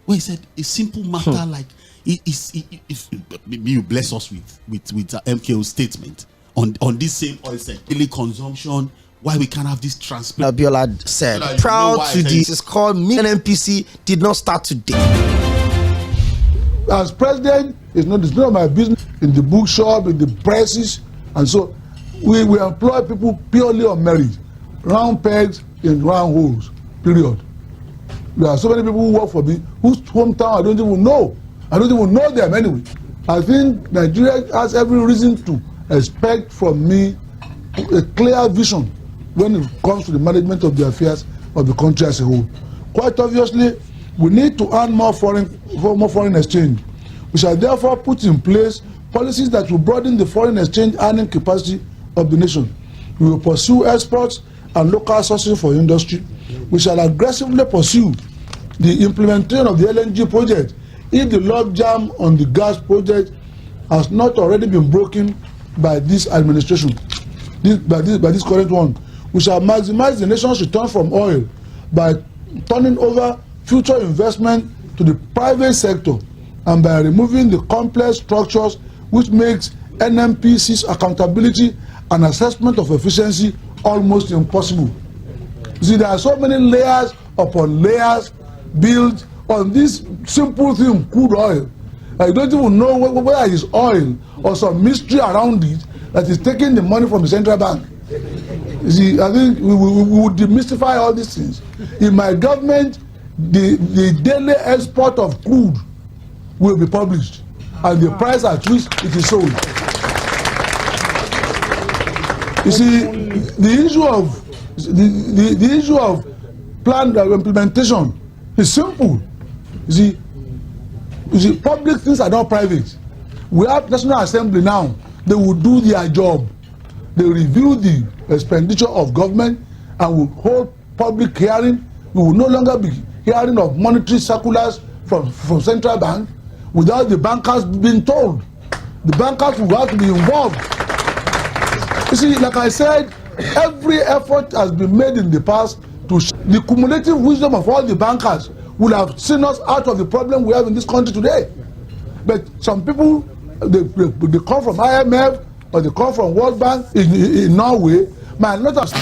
Well, he said a simple matter like if you bless us with MKO's statement on this same oil sector, daily consumption, why we can't have this transparent. Abiola said, proud to this is called NNPC did not start today. As president, it's none of my business in the bookshop, in the presses, and so we employ people purely on merit, round pegs in round holes. Period. There are so many people who work for me whose hometown I don't even know. I don't even know them anyway. I think Nigeria has every reason to expect from me a clear vision when it comes to the management of the affairs of the country as a whole. Quite obviously, we need to earn more foreign exchange. We shall therefore put in place policies that will broaden the foreign exchange earning capacity of the nation. We will pursue exports and local sourcing for industry. We shall aggressively pursue the implementation of the LNG project. If the logjam on the gas project has not already been broken by this administration, by this current one, we shall maximize the nation's return from oil by turning over future investment to the private sector and by removing the complex structures which makes NNPC's accountability and assessment of efficiency almost impossible. You see, there are so many layers upon layers built on this simple thing, crude oil. I don't even know whether it's oil or some mystery around it that is taking the money from the central bank. You see, I think we would demystify all these things. In my government, the daily export of crude will be published and the price at which it is sold. You see, the issue of planned implementation is simple. You see, public things are not private. We have National Assembly now. They will do their job. They review the expenditure of government and will hold public hearing. We will no longer be hearing of monetary circulars from central bank without the bankers being told. The bankers will have to be involved. You see, like I said, every effort has been made in the past to the cumulative wisdom of all the bankers will have seen us out of the problem we have in this country today. But some people, they come from IMF or they come from World Bank in Norway, might not have.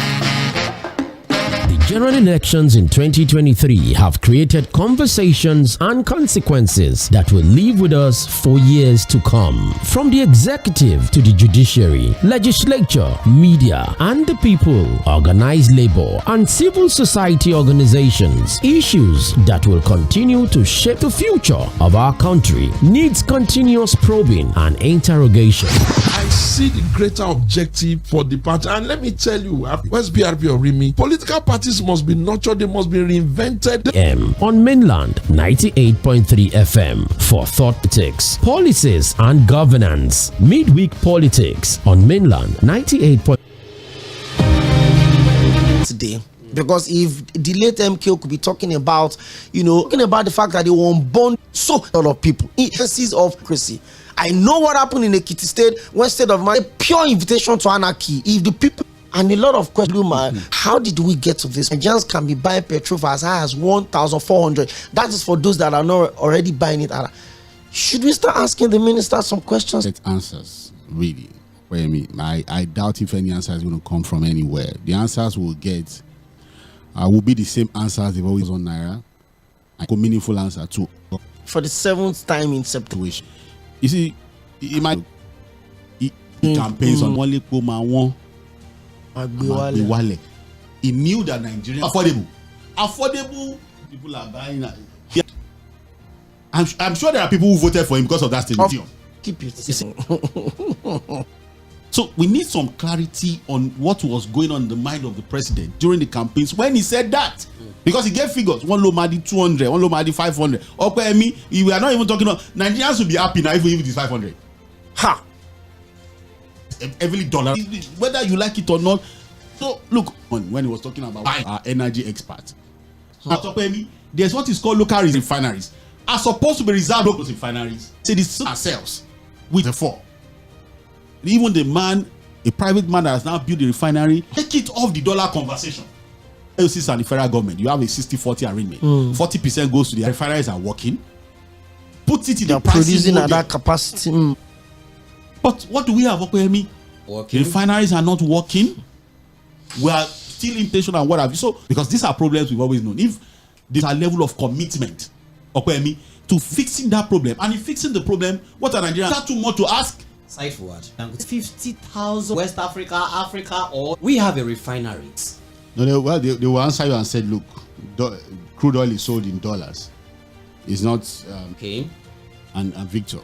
The general elections in 2023 have created conversations and consequences that will live with us for years to come. From the executive to the judiciary, legislature, media, and the people, organized labor, and civil society organizations, issues that will continue to shape the future of our country needs continuous probing and interrogation. I see the greater objective for the party, and let me tell you, West BRP or Rimi, political parties must be nurtured, they must be reinvented. On mainland 98.3 FM for thought politics, policies and governance. Midweek politics on mainland 98. Today. Because if the late MK could be talking about, talking about the fact that they won't burn so a lot of people in cases of democracy. I know what happened in Ekiti State, one state of mind, a pure invitation to anarchy. If the people, and a lot of questions, how did we get to this? Nigerians can be buying petrol for as high as 1,400. That is for those that are not already buying it. Should we start asking the minister some questions? Get answers, really. I doubt if any answer is going to come from anywhere. The answers we'll get will be the same answers they've always on Naira. A meaningful answer too. For the 7th time in September. You see, campaigns on Wale Koma he knew that Nigeria affordable people are buying. I'm sure there are people who voted for him because of that statement. Keep it. So we need some clarity on what was going on in the mind of the president during the campaigns when he said that. Because he gave figures, one low Madi 200, one low Madi 500. We are not even talking about Nigerians will be happy now if it is 500. Ha! Every dollar, whether you like it or not. So look, when he was talking about our energy experts, there's what is called local refineries are supposed to be reserved local refineries. Say this ourselves with the four. Even a private man that has now built the refinery, take it off the dollar conversation. LCs and the federal government, you have a 60-40 arrangement. 40% goes to the refineries are working. Put it in the producing at that capacity. But what do we have? Working. Refineries are not working. We are still impatient and what have you. So, because these are problems we've always known. If there's a level of commitment to fixing that problem, and in fixing the problem, what are Nigerians? Is that too much to ask? Side forward. 50,000 West Africa, or we have a refinery. No, they will answer you and said, look, crude oil is sold in dollars. It's not okay. And Victor,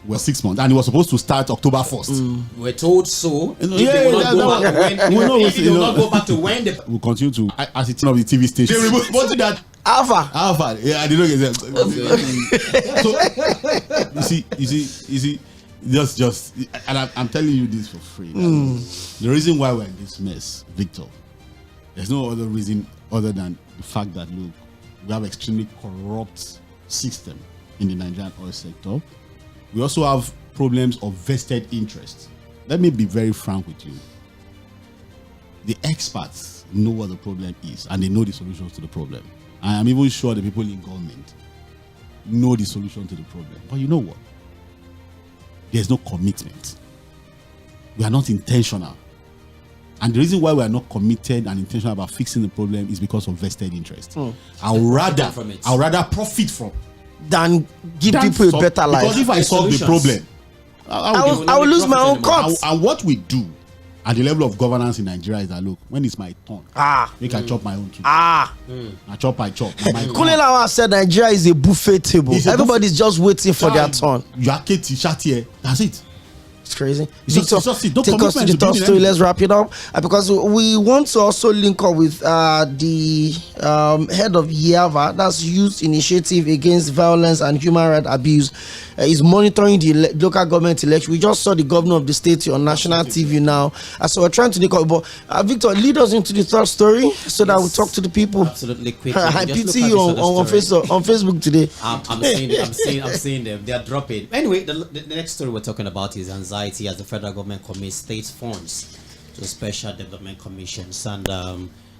we're 6 months, and it was supposed to start October 1st. We're told so. If they will not go back to when they will continue to as it's of the TV station. They removed that Alpha. Yeah, I didn't get that. So you see. Just, and I'm telling you this for free. The reason why we're in this mess, Victor, there's no other reason other than the fact that look, we have extremely corrupt system in the Nigerian oil sector. We also have problems of vested interest. Let me be very frank with you. The experts know what the problem is, and they know the solutions to the problem. I am even sure the people in government know the solution to the problem. But you know what? There's no commitment. We are not intentional. And the reason why we are not committed and intentional about fixing the problem is because of vested interest. I'll rather profit from than give people a better life. Because if I solve the problem, I will lose my own cost. And what we do at the level of governance in Nigeria is that, look, when it's my turn, make I chop my own too. I chop. Kulelawa said Nigeria is a buffet table. Everybody's just waiting for their turn. That's it. It's crazy. Victor, take us to the top story. Let's wrap it up because we want to also link up with the head of YAVA, that's Youth Initiative Against Violence and Human Rights Abuse. Is monitoring the local government election. We just saw the governor of the state on national TV now. So we're trying to link up. But Victor, lead us into the third story so that we talk to the people. Absolutely quick. I pity you on Facebook today. I'm seeing them. They are dropping. Anyway, the next story we're talking about is anxiety as the federal government commits state funds to special development commissions. And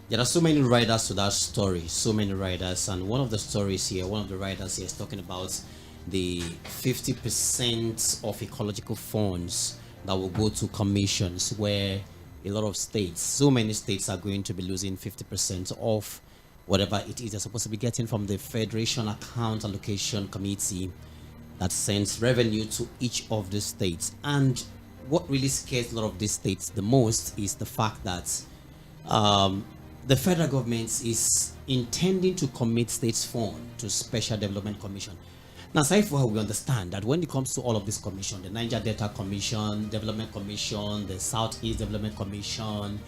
there are so many riders to that story. So many riders. And one of the riders here is talking about the 50% of ecological funds that will go to commissions, where a lot of states, so many states are going to be losing 50% of whatever it is they're supposed to be getting from the Federation Account Allocation Committee that sends revenue to each of the states. And what really scares a lot of these states the most is the fact that the federal government is intending to commit states' fund to Special Development Commission. Now, Saifu, we understand that when it comes to all of this commission, the Niger Delta Commission, Development Commission, the Southeast Development Commission,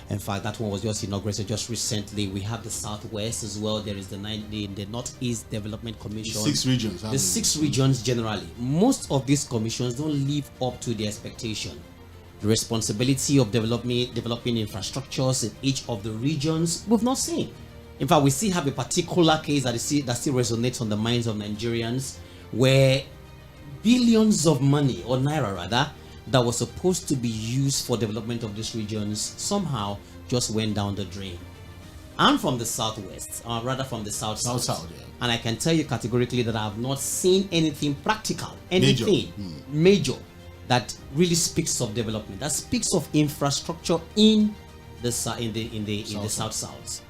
in fact, that one was just inaugurated just recently. We have the Southwest as well. There is the Northeast Development Commission. The 6 regions. The 6 regions generally. Most of these commissions don't live up to the expectation. The responsibility of developing infrastructures in each of the regions, we've not seen. In fact, we still have a particular case that still resonates on the minds of Nigerians, where billions of money, or naira rather, that was supposed to be used for development of these regions somehow just went down the drain. I'm from the Southwest, or rather from the South. Yeah. And I can tell you categorically that I have not seen anything practical, anything major that really speaks of development, that speaks of infrastructure in the South.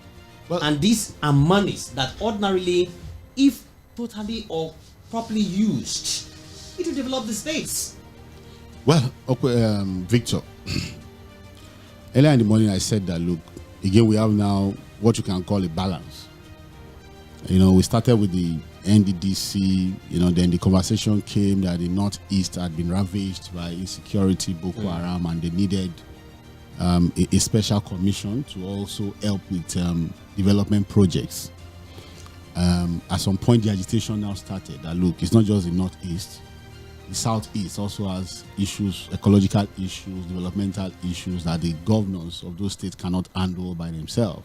Well, and these are monies that ordinarily, if totally or properly used, it will develop the states. Well, okay, Victor, earlier in the morning I said that, look, again, we have now what you can call a balance. You know, we started with the NDDC, then the conversation came that the Northeast had been ravaged by insecurity, Boko Haram, and they needed a special commission to also help with development projects. At some point, the agitation now started that, look, it's not just the Northeast. The Southeast also has issues, ecological issues, developmental issues that the governors of those states cannot handle by themselves.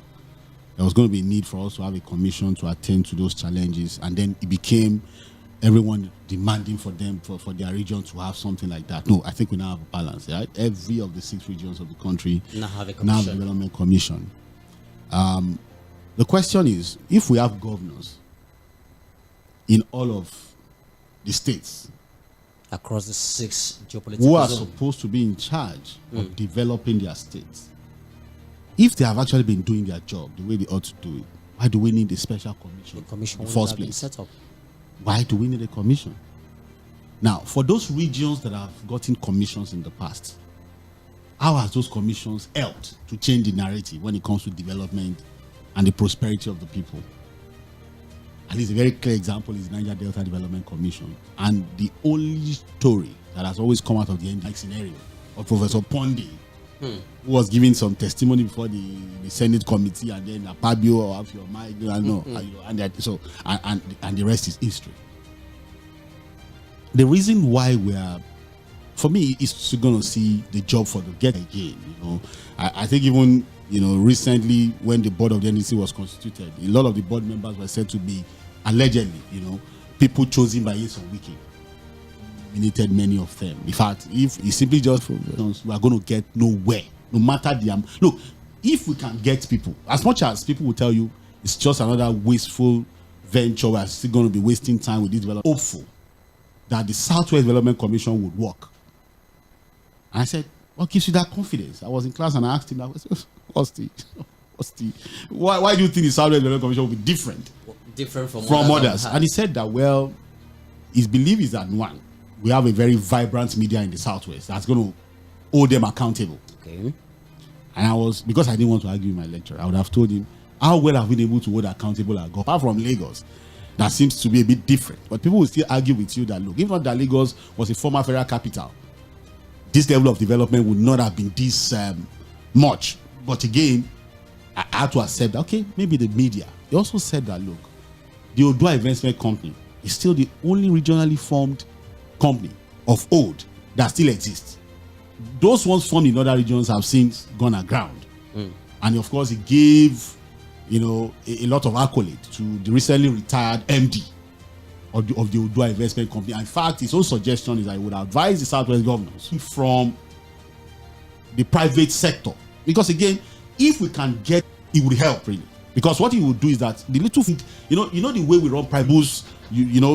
There was going to be a need for us to have a commission to attend to those challenges, and then it became everyone demanding for them, for their region to have something like that. No, I think we now have a balance, right? Every of the 6 regions of the country now have a development commission. The question is, if we have governors in all of the states across the 6 geopolitical who are zones supposed to be in charge of developing their states, if they have actually been doing their job the way they ought to do it, why do we need a special commission in the first place? Set up. Why do we need a commission? Now, for those regions that have gotten commissions in the past, how has those commissions helped to change the narrative when it comes to development and the prosperity of the people? At least a very clear example is the Niger Delta Development Commission. And the only story that has always come out of the NDI scenario of Professor Pondi, who was giving some testimony before the Senate committee, and then Apabio or Afio and the rest is history. The reason why we are, for me, is going to see the job for the get again. I think even recently when the board of the NDC was constituted, a lot of the board members were said to be allegedly, people chosen by Nyesom Wike. Nominated many of them. In fact, if it's simply just we are going to get nowhere, no matter the look. If we can get people, as much as people will tell you it's just another wasteful venture, we're still going to be wasting time with this development. Hopeful that the Southwest Development Commission would work. And I said, What gives you that confidence? I was in class and I asked him that, why do you think the Southwest Development Commission will be different from others? And he said that, well, his belief is that one, we have a very vibrant media in the Southwest that's going to hold them accountable. Okay. And because I didn't want to argue with my lecturer, I would have told him, how well have we been able to hold accountable apart from Lagos? That seems to be a bit different. But people will still argue with you that, look, if not that Lagos was a former federal capital, this level of development would not have been this much. But again, I had to accept that, okay, maybe the media. He also said that, look, the Odua Investment Company is still the only regionally formed company of old that still exists. Those ones formed in other regions have since gone aground. And of course, he gave, a lot of accolade to the recently retired MD of the Odua Investment Company. In fact, his own suggestion is that he would advise the Southwest governors from the private sector. Because again, if we can get, it would help really. Because what he would do is that the little thing, the way we run private,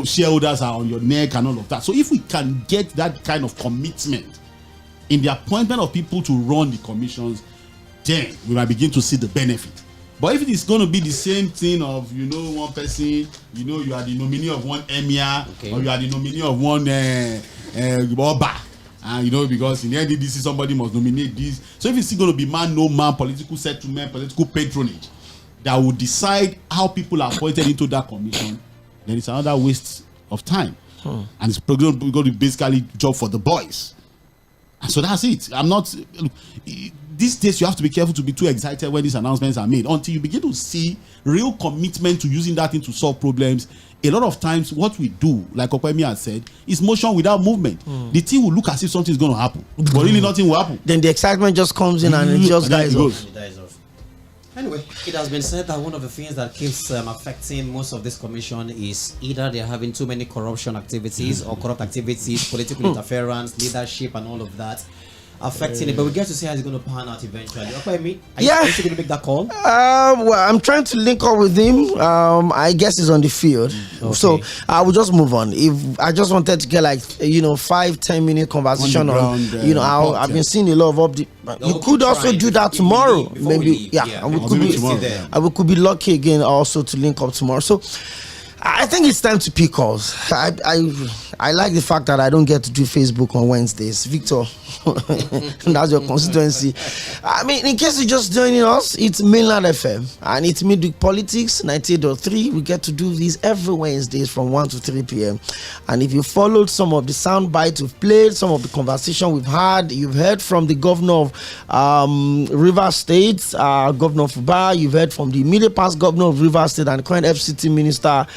shareholders are on your neck and all of that. So if we can get that kind of commitment in the appointment of people to run the commissions, then we might begin to see the benefit. But if it is going to be the same thing of, one person, you are the nominee of one emir, or you are the nominee of one Oba, because in the NDDC somebody must nominate this. So if it's still going to be man, no man, political settlement, political patronage, that will decide how people are appointed into that commission, then it's another waste of time. And it's going to basically job for the boys. And so that's it. These days you have to be careful to be too excited when these announcements are made until you begin to see real commitment to using that thing to solve problems. A lot of times what we do, like Okwemi has said, is motion without movement. The thing will look as if something is going to happen, but really nothing will happen. Then the excitement just comes in and it just dies off. Anyway, it has been said that one of the things that keeps affecting most of this commission is either they're having too many corruption activities or corrupt activities, political interference, leadership, and all of that affecting it. But we get to see how it's going to pan out eventually. Are you going to make that call? Well, I'm trying to link up with him. I guess he's on the field. Okay. So I will just move on. If I just wanted to get 5-10 minute conversation on I've been seeing a lot of updates. You could also do that tomorrow. Maybe we could be lucky again also to link up tomorrow. So I think it's time to pick calls. I like the fact that I don't get to do Facebook on Wednesdays. Victor, that's your constituency. I mean, in case you're just joining us, it's Mainland FM and it's Midweek Politics 98.3. We get to do these every Wednesdays from 1 to 3 p.m. And if you followed some of the sound bites we've played, some of the conversation we've had, you've heard from the governor of Rivers State, Governor Fubara, you've heard from the immediate past governor of Rivers State and the current FCT minister,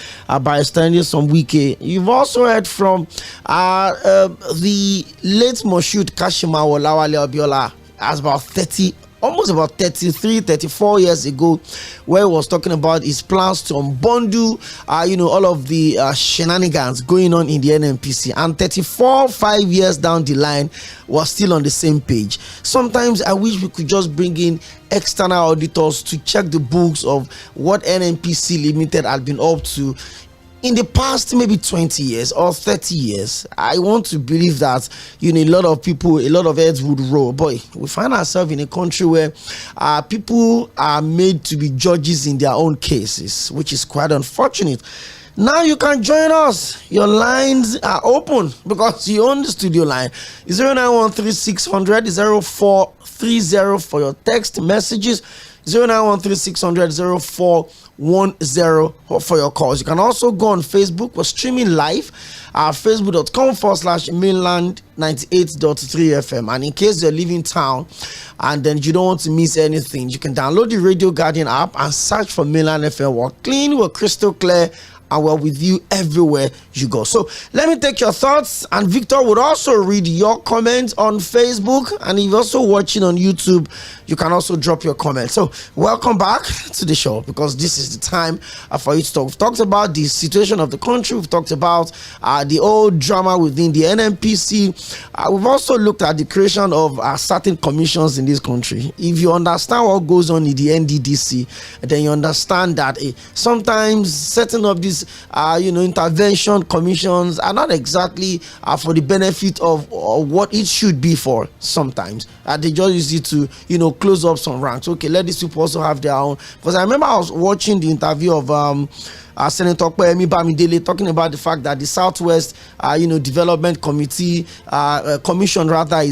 by standing some weekend. You've also heard from the late Moshood Kashimawo Lawale Abiola as almost about 34 years ago, where he was talking about his plans to unbundle all of the shenanigans going on in the NNPC, and 5 years down the line was still on the same page. Sometimes I wish we could just bring in external auditors to check the books of what NNPC Limited had been up to in the past maybe 20 years or 30 years. I want to believe that a lot of people, a lot of heads would roll. Boy, we find ourselves in a country where people are made to be judges in their own cases, which is quite unfortunate. Now you can join us. Your lines are open because you own the studio line. 0913-600-0430 for your text messages. 0913-600-0410 for your calls. You can also go on Facebook. We're streaming live at facebook.com/mainland 98.3 FM. And in case you're leaving town and then you don't want to miss anything, you can download the Radio Guardian app and search for Mainland FM. We're clean, we're crystal clear, and we're with you everywhere you go. So let me take your thoughts, and Victor would also read your comments on Facebook, and if you're also watching on YouTube, you can also drop your comments. So welcome back to the show, because this is the time for you to talk. We've talked about the situation of the country. We've talked about the old drama within the NNPC. We've also looked at the creation of certain commissions in this country. If you understand what goes on in the NDDC, then you understand that sometimes setting up these these, intervention commissions are not exactly for the benefit of what it should be for. Sometimes they just use it to, close up some ranks. Okay, let these people also have their own. Because I remember I was watching the interview of Senator Mɪᴅ-ᴜᴇᴇ Bámidélé talking about the fact that the Southwest, Development Committee Commission rather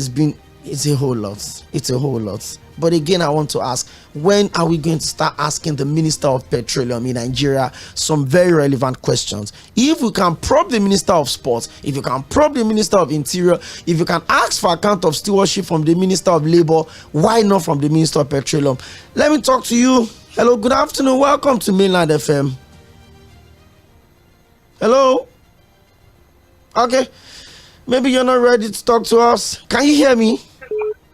it's a whole lot. It's a whole lot. But again, I want to ask, when are we going to start asking the Minister of Petroleum in Nigeria some very relevant questions? If we can probe the Minister of Sports, if you can probe the Minister of Interior, if you can ask for account of stewardship from the Minister of Labor, why not from the Minister of Petroleum? Let me talk to you. Hello, good afternoon. Welcome to Mainland FM. Hello? Okay. Maybe you're not ready to talk to us. Can you hear me?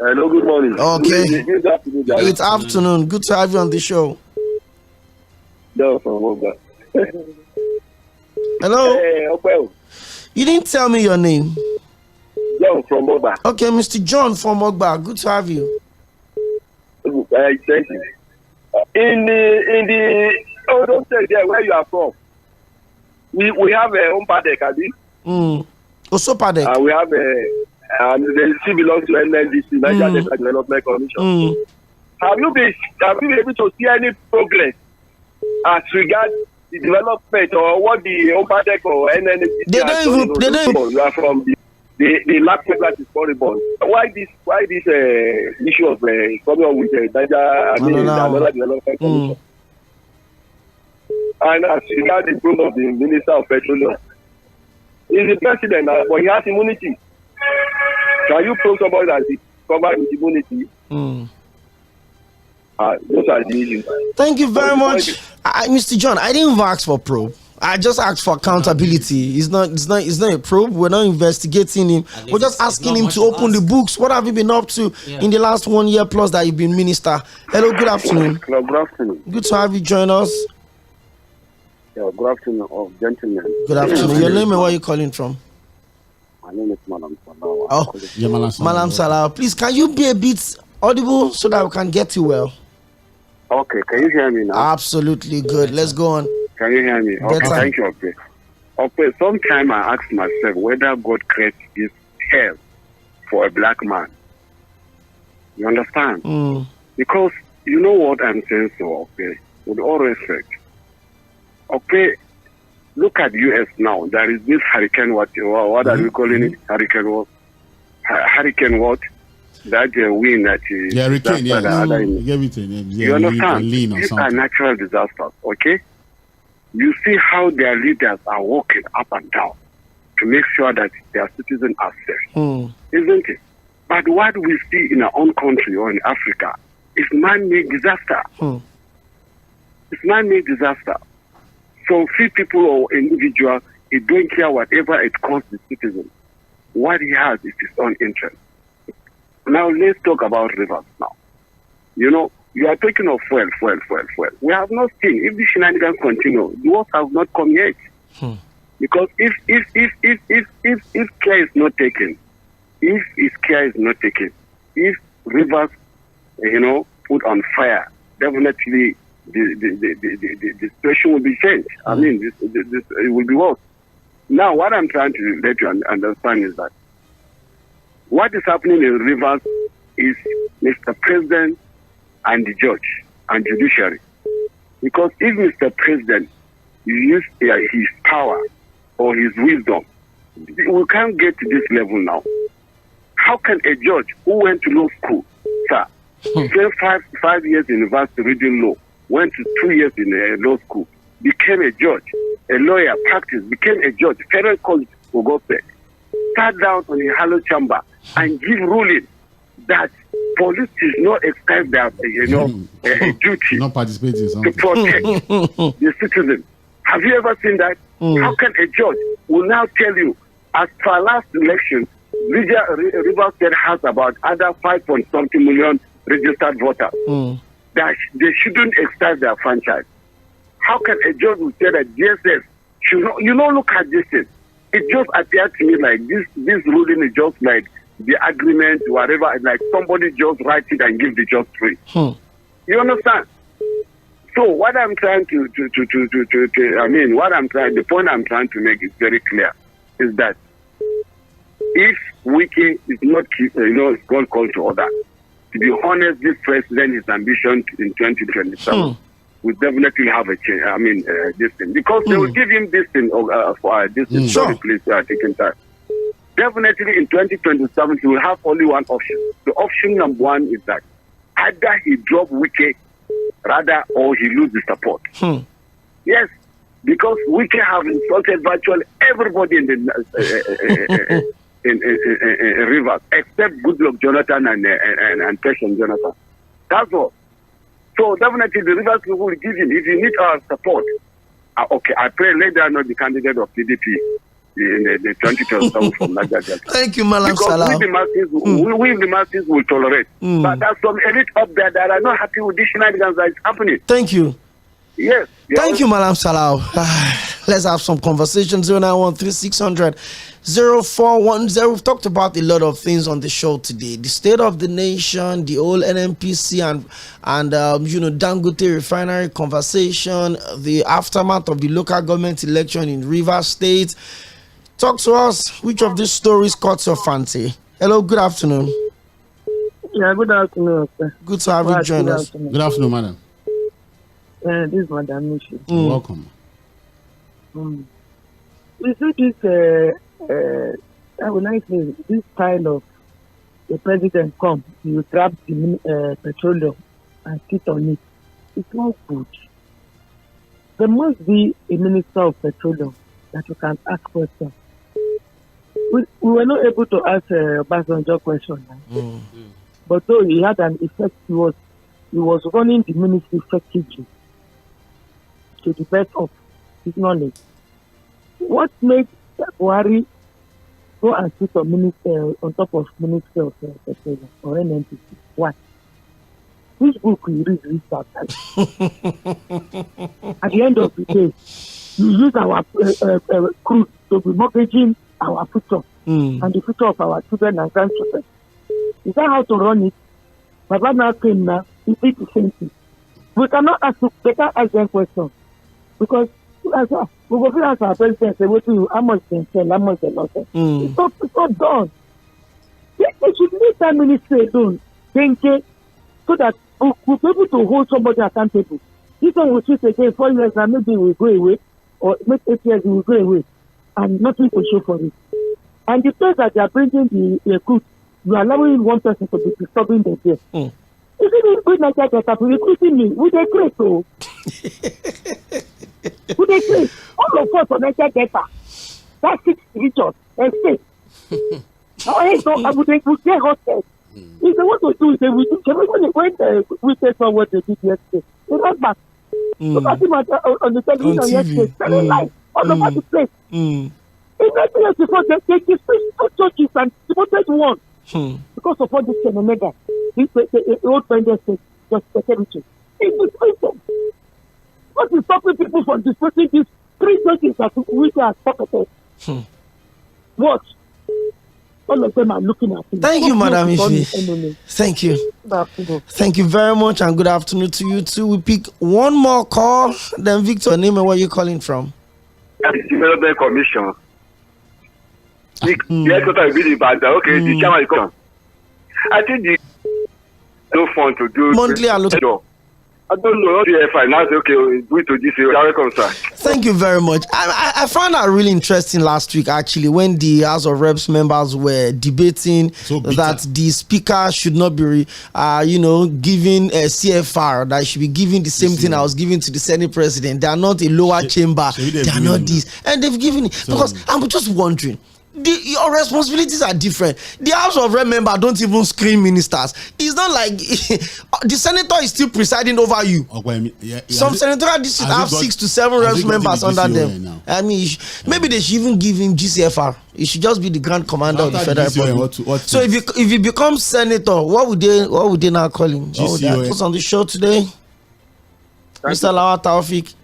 Hello, good morning. Okay. Good afternoon, guys. It's afternoon. Good to have you on the show. John from Mogba. Hello? Hey, okay. You didn't tell me your name. John from Mogba. Okay, Mr. John from Mogba. Good to have you. Thank you. In the Odo State there where you are from, we have a home paddock, Adi. Also paddock. We have and they still belong to NNDC, Nigeria Development Commission. Have you been able to see any progress as regards the development or what the OPADEC or NNDC they don't you are from the last paper is horrible. Why this issue of coming up with another development commission? And as regards the growth of the Minister of Petroleum, he's the president, but he has immunity. Can you prove somebody that is covered with immunity? Those are the issues. Thank you very much, Mr. John. I didn't ask for probe. I just asked for accountability. It's not a probe. We're not investigating him. We're just asking him to open the books. What have you been up to in the last 1 year plus that you've been minister? Hello, good afternoon. Hello, good afternoon. Good to have you join us. Yeah, good afternoon, gentlemen. Good afternoon. Your name and where are you calling from? My name is Malam Salah. Oh, Malam Salah. Please, can you be a bit audible so that we can get you well? Okay, can you hear me now? Absolutely good. Let's go on. Can you hear me? Okay, thank you. Okay, sometimes I ask myself whether God creates this hell for a black man. You understand? Because you know what I'm saying, so okay, with all respect. Okay, look at US now. There is this hurricane. What are we calling it? Hurricane what? Hurricane what? That wind that is. Yeah, hurricane. You understand? These are natural disasters. Okay. You see how their leaders are walking up and down to make sure that their citizens are safe, isn't it? But what we see in our own country or in Africa is man-made disaster. It's man-made disaster. So few people or individuals, he don't care whatever it costs the citizen. What he has is his own interest. Now let's talk about rivers now. You know, you are talking of fuel. We have not seen, if the shenanigans continue, the worst has not come yet. Because if care is not taken, if rivers, put on fire, definitely the situation will be changed. I mean, this it will be worse. Now, what I'm trying to let you understand is that what is happening in rivers is Mr. President and the judge and judiciary. Because if Mr. President uses his power or his wisdom, we can't get to this level now. How can a judge who went to law school, sir, spent 5 years in university reading law, went to 2 years in law school, became a judge, a lawyer, practiced, became a judge, federal college for God's sake, sat down on a hollow chamber and give ruling that police is not exercise their duty not participating in to protect the citizen. Have you ever seen that? How can a judge will now tell you, as per last election, River State has about other 5.something million registered voters that they shouldn't exercise their franchise? How can a judge will say that DSS should not? Look at this thing. It just appeared to me like this ruling is just like the agreement, whatever, like somebody just write it and give the judge free. You understand? So what I'm trying the point I'm trying to make is very clear, is that if Wike is not, God called to order, to be honest, this president, his ambition in 2027 will definitely have a change. This thing, because they will give him this thing for this thing. Sorry, please, taking time. Definitely in 2027, he will have only one option. The option number one is that either he drop Wike, rather, or he lose the support. Yes, because Wike have insulted virtually everybody in the in Rivers, except Goodluck Jonathan and Patient Jonathan. That's all. So definitely the Rivers people will give him, if you need our support. Okay, I pray later not the candidate of PDP in the 2027 from Niger Delta. Thank you, Malam Salam. Because we the masses will tolerate. But there's some elite up there that are not happy with this shenanigans that is happening. Thank you. Yes. Thank you, Malam Salau. Let's have some conversations. 0913-600-0410. We've talked about a lot of things on the show today. The state of the nation, the old NNPC and Dangote refinery conversation, the aftermath of the local government election in Rivers State. Talk to us. Which of these stories caught your fancy? Hello, good afternoon. Yeah, good afternoon, sir. Good to have you join us. Good afternoon, madam. This is Madam Mishi. Welcome. You see this, when I say this kind of the president come, you grab the petroleum and sit on it. It's not good. There must be a minister of petroleum that you can ask questions. We were not able to ask Obasanjo question, but though he had an effect, he was running the ministry effectively to the best of his knowledge. What made Buhari go and sit on top of Minister of Petroleum or NNPC? Why? Which book you read that? At the end of the day, you use our crude to be mortgaging our future and the future of our children and grandchildren. Is that how to run it? Baba now came now, he did the same thing. We cannot ask them questions because we go to ask our president say, how much they sell, how much they lost. It's not done. They should leave that ministry alone, so that we'll be able to hold somebody accountable. This one will switch again 4 years and maybe we will go away, or maybe 8 years we will go away, and nothing to show for it. And the place that they are bringing the crude, you are allowing one person to be disturbing the day. If you didn't bring Niger Delta to recruiting me, would they create so? Would they create? All of us on Niger Delta, that's 6 regions and states. I would get hosted. If they want to do it, when we take on what they did yesterday, they not back. Look at him on the television yesterday, very live, all over the place. In 1984, they displaced 2 churches and devoted one. Because of all this phenomenon, the old vendors just security. It's displaced. What is stopping people from displacing these 3 churches that we are pocketed? What? All of them are looking at me. Thank you, Madam Ife. Thank you. Thank you very much, and good afternoon to you too. We pick one more call. Then Victor, name and where you calling from? Development Commission. The headquarters will be the okay, the chairman will come. I think the no fun to do monthly allocation. I don't know. Okay, do it to this. Welcome, sir. Thank you very much. I found that really interesting last week, actually, when the House of Reps members were debating that the speaker should not be, giving a CFR, that should be giving the same thing I was giving to the Senate president. They are not a lower chamber. They are not this. And they've given it. Because I'm just wondering, your responsibilities are different. The House of Rep member don't even screen ministers. It's not like the senator is still presiding over you. Some senatorial districts have 6 to 7 reps members under them. I mean, maybe they should even give him GCFR. He should just be the grand commander of the federal republic. So if he becomes senator, what would they now call him? What's on the show today? Mr. Lawal Taufik.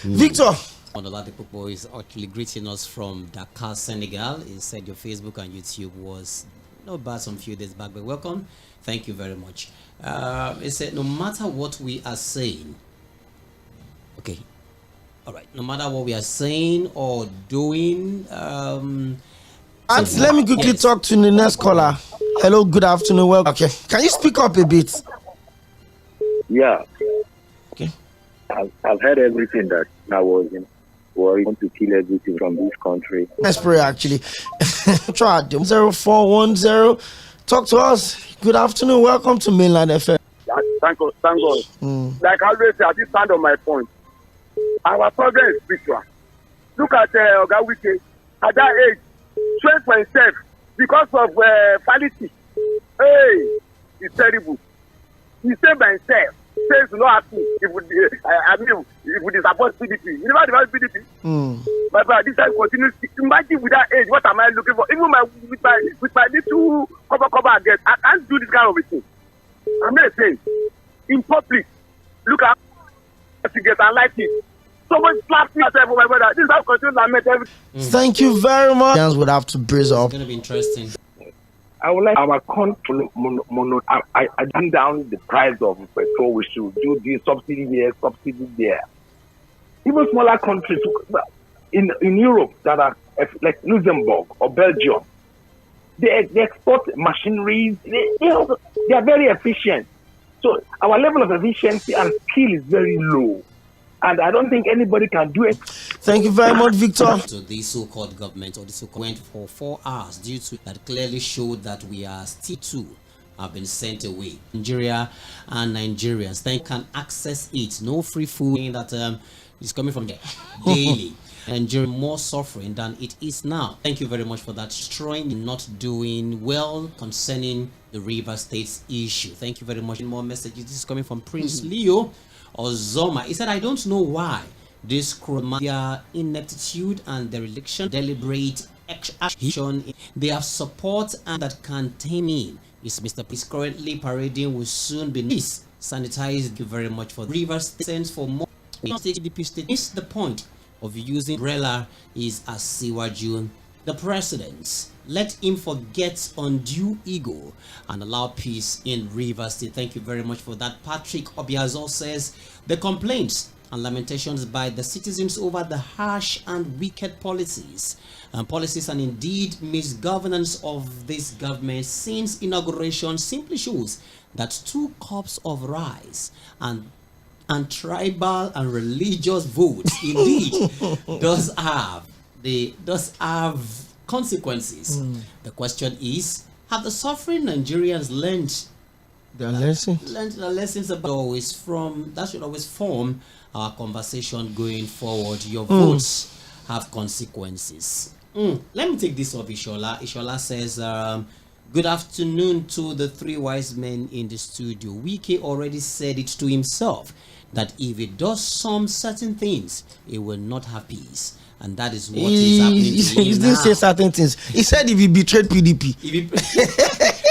Victor. Oladipo is actually greeting us from Dakar, Senegal. He said your Facebook and YouTube was Not bad some few days back, but welcome. Thank you very much. It said, no matter what we are saying, okay, all right, no matter what we are saying or doing, let me quickly talk to the next caller. Hello, good afternoon. Well, okay, can you speak up a bit? Yeah. Okay. I've heard everything that was in. We want to kill everything from this country. Let's pray, actually. Try 0410. Talk to us. Good afternoon. Welcome to Mainland FM. Thank God. Like I always say, I just stand on my point. Our problem is spiritual. Look at Wဃ at that age, 12.7, because of fallacy. Hey, it's terrible. He said by himself. Says not happen if we disappoint PDP. You never develop PDP. My brother, this time continues. Imagine with that age, what am I looking for? Even with my little cover again, I can't do this kind of a thing. I'm not saying in public. Look at to get unlikely. Someone slapped me myself for my brother. This is how continue. I met everything. Thank you very much. Jans would have to brace up. It's gonna be interesting. I would like our country I bring down the price of petrol. We should do this subsidy here, subsidy there. Even smaller countries in Europe that are like Luxembourg or Belgium, they export machineries. They are very efficient. So our level of efficiency and skill is very low. And I don't think anybody can do it. Thank you very much, Victor. So the so-called government or the so-called went for 4 hours due to that clearly showed that we are still two have been sent away. Nigeria and Nigerians then can access it. No free food that is coming from there daily. Nigeria more suffering than it is now. Thank you very much for that. Destroying, not doing well concerning the River State's issue. Thank you very much. More messages. This is coming from Prince Leo Ozoma. He said, I don't know why this their ineptitude and dereliction, deliberate action, they have support and that can tame in. Is Mr. Peace currently parading will soon be this sanitized. Thank you very much for River State for more. Is the point of using umbrella is as Siwaju, the president. Let him forget undue ego and allow peace in Rivers State. Thank you very much for that. Patrick Obiazo says the complaints and lamentations by the citizens over the harsh and wicked policies and indeed misgovernance of this government since inauguration simply shows that 2 cups of rice and tribal and religious votes indeed does have consequences. The question is, have the suffering Nigerians learned their lessons? Learned the lessons about that should always form our conversation going forward. Your votes have consequences. Let me take this off Ishola. Ishola says, good afternoon to the 3 wise men in the studio. Wike already said it to himself that if it does some certain things, it will not have peace. And that is what is happening to him He didn't say certain things. He said if he betrayed PDP.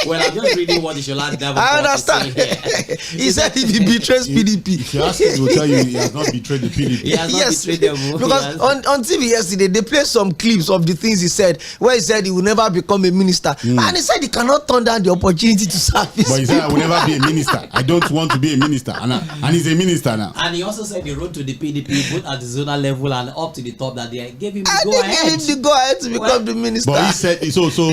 Well, I'm just reading what Ishola Davenport I understand. He said if he betrays PDP. If you ask him, he will tell you he has not betrayed the PDP. He has not betrayed them. Because on TV yesterday, they played some clips of the things he said, where he said he will never become a minister. And he said he cannot turn down the opportunity to serve his But he said, I will never be a minister. I don't want to be a minister. And he's a minister now. And he also said he wrote to the PDP, both at the zonal level and up to the top, that they gave him the go-ahead. Gave him the go-ahead to become the minister. But he said it's also...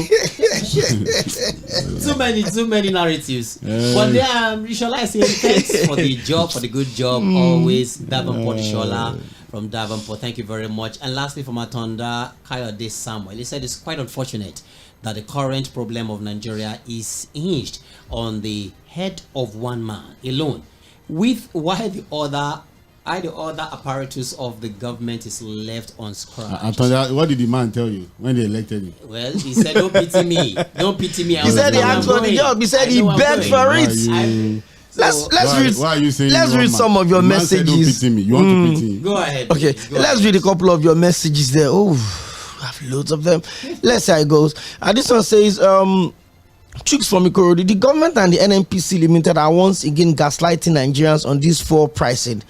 too many narratives. But then Ishola is saying thanks for the job, for the good job. Always Davenport Ishola from Davenport. Thank you very much. And lastly from Atonda, Kayode Samuel. He said it's quite unfortunate that the current problem of Nigeria is hinged on the head of one man alone, with why the other apparatus of the government is left unscratched. What did the man tell you when they elected him? Well, he said, don't pity me. Don't pity me. He said he asked for the job. He said he begged for it. Let's read some of your messages. Don't pity me. You want to pity me? Go ahead. Okay, let's read a couple of your messages there. Oh, I have loads of them. Let's see how it goes. This one says, Chicks from Ikorodu, the government and the NNPC Limited are once again gaslighting Nigerians on this fuel pricing.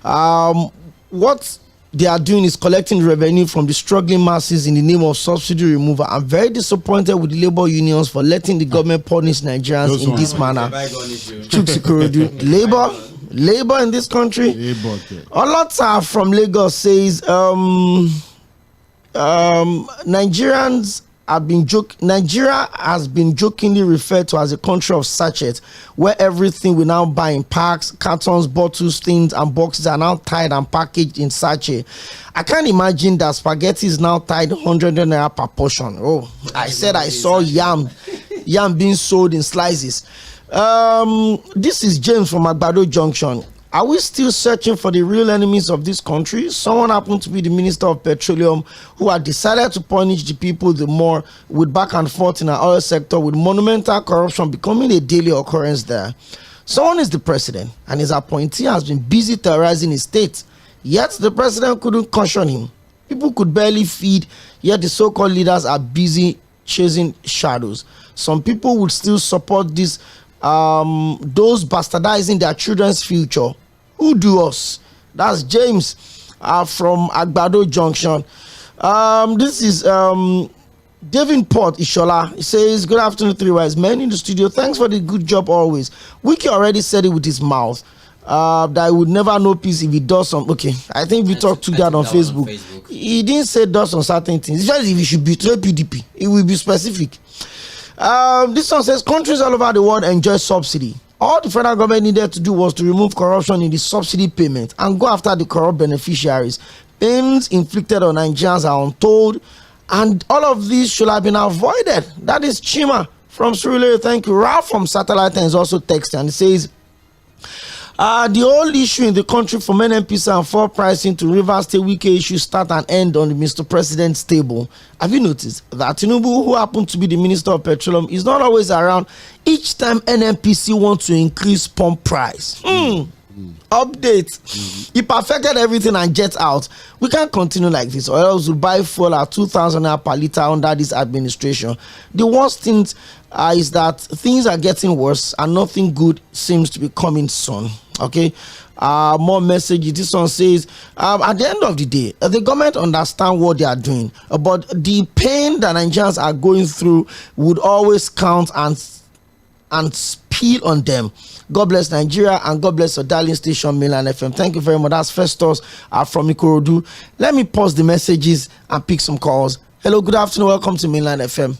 What they are doing is collecting revenue from the struggling masses in the name of subsidy removal. I'm very disappointed with the labor unions for letting the government punish Nigerians in this manner. Labor in this country. Olota from Lagos says Nigeria has been jokingly referred to as a country of sachets, where everything we now buy in packs, cartons, bottles, tins, and boxes are now tied and packaged in sachet. I can't imagine that spaghetti is now tied 100 naira per portion. Oh, I said I saw yam being sold in slices. This is James from Agbado Junction. Are we still searching for the real enemies of this country? Someone happened to be the Minister of Petroleum who had decided to punish the people the more, with back and forth in our oil sector, with monumental corruption becoming a daily occurrence there. Someone is the president, and his appointee has been busy terrorizing his state, yet the president couldn't caution him. People could barely feed, yet the so-called leaders are busy chasing shadows. Some people would still support this, those bastardizing their children's future. Who do us? That's James from Agbado Junction. This is Davenport Ishola. He says, good afternoon, Three Wise Men in the studio. Thanks for the good job always. Wiki already said it with his mouth that I would never know peace if he does some. Okay, I think we talked to that on Facebook. He didn't say does on certain things. It's just if he should betray PDP, it will be specific. This one says countries all over the world enjoy subsidy. All the federal government needed to do was to remove corruption in the subsidy payment and go after the corrupt beneficiaries. Pains inflicted on Nigerians are untold, and all of these should have been avoided. That is Chima from Surulere. Thank you. Ralph from Satellite is also texting, and he says, the whole issue in the country from NNPC and fuel pricing to Rivers State Wike issue start and end on the Mr. President's table. Have you noticed that Tinubu, who happened to be the Minister of Petroleum, is not always around each time NNPC wants to increase pump price? Update. He perfected everything and jet out. We can't continue like this, or else we'll buy fuel at 2,000 naira per litre under this administration. The worst thing is that things are getting worse and nothing good seems to be coming soon. Okay, more messages. This one says, at the end of the day, the government understand what they are doing, but the pain that Nigerians are going through would always count and spill on them. God bless Nigeria, and God bless your darling station, Mainland FM. Thank you very much. That's Festus from Ikorodu. Let me pause the messages and pick some calls. Hello, good afternoon. Welcome to Mainland FM.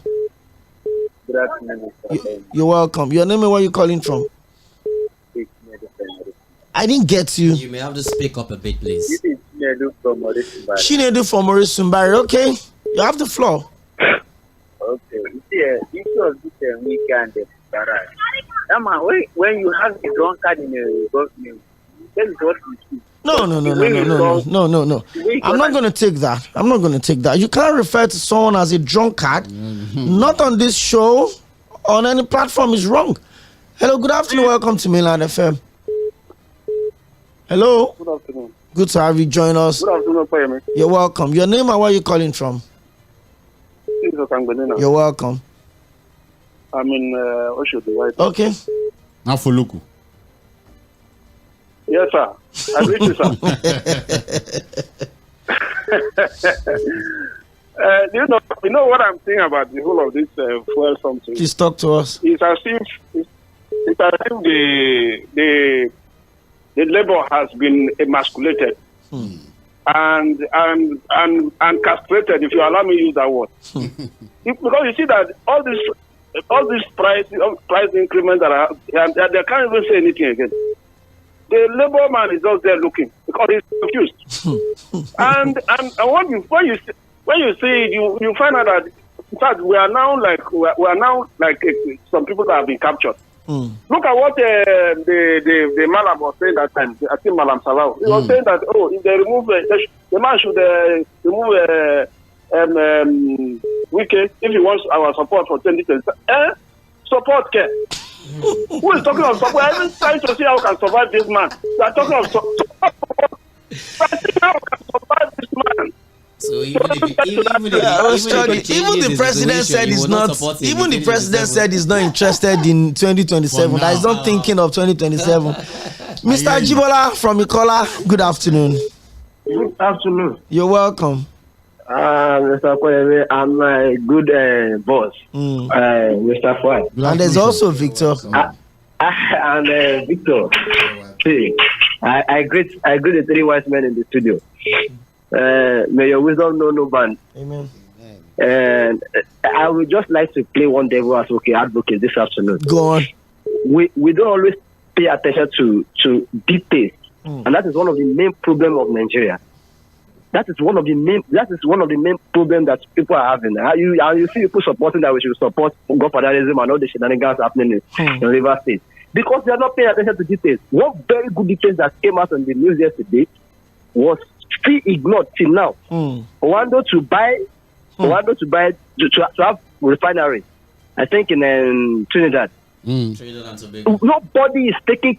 Good afternoon, Mr. You're welcome. Your name and where you calling from? I didn't get you. You may have to speak up a bit, please. This is Chinedu from Mōrésumbari. Chinedu from Mōrésumbari. Okay, you have the floor. Okay. You see, issue of this weekend, when you have a drunkard in a government, that is what you see. No. I'm not going to take that. You can't refer to someone as a drunkard. Not on this show, on any platform is wrong. Hello, good afternoon. Welcome to Mainland FM. Hello. Good afternoon. Good to have you join us. Good afternoon, Payme. You're welcome. Your name and where are you calling from? You're welcome. I'm in Oshodi, right? Okay. Now for Luku. Yes, sir. I agree, sir. You know what I'm saying about the whole of this fuel something. Please talk to us. It's as if the labor has been emasculated and castrated, if you allow me to use that word. Because you see that all these price increments that are, they can't even say anything again. The labor man is just there looking because he's confused. and when you see it, you find out that in fact we are now like some people that have been captured. Look at what the Malam was saying that time. I think Malam Salau. He was saying that if they remove the man should remove Wike if he wants our support for 2020. Support care. Who is talking of support? I'm trying to see how we can survive this man. We are talking of support. How we can survive this man. So even the president said he's not. Even the president said he's not interested in 2027. That he's not thinking of 2027. Mr. Jibola from Ikola. Good afternoon. Good afternoon. You're welcome. Mr. Pᴏʟɪᴛ, I'm a good boss, Mr. Fuad. And there's also Victor. And Victor. See, I greet the three wise men in the studio. May your wisdom know no bounds. Amen. And I would just like to play one devil advocate this afternoon. Go on. We don't always pay attention to details, and that is one of the main problems of Nigeria. That is one of the main problems that people are having. You see people supporting that we should support godfatherism and all the shenanigans happening in Rivers State because they are not paying attention to details. One very good details that came out on the news yesterday was still ignored till now. Rwanda to have refinery, I think in Trinidad. Nobody is taking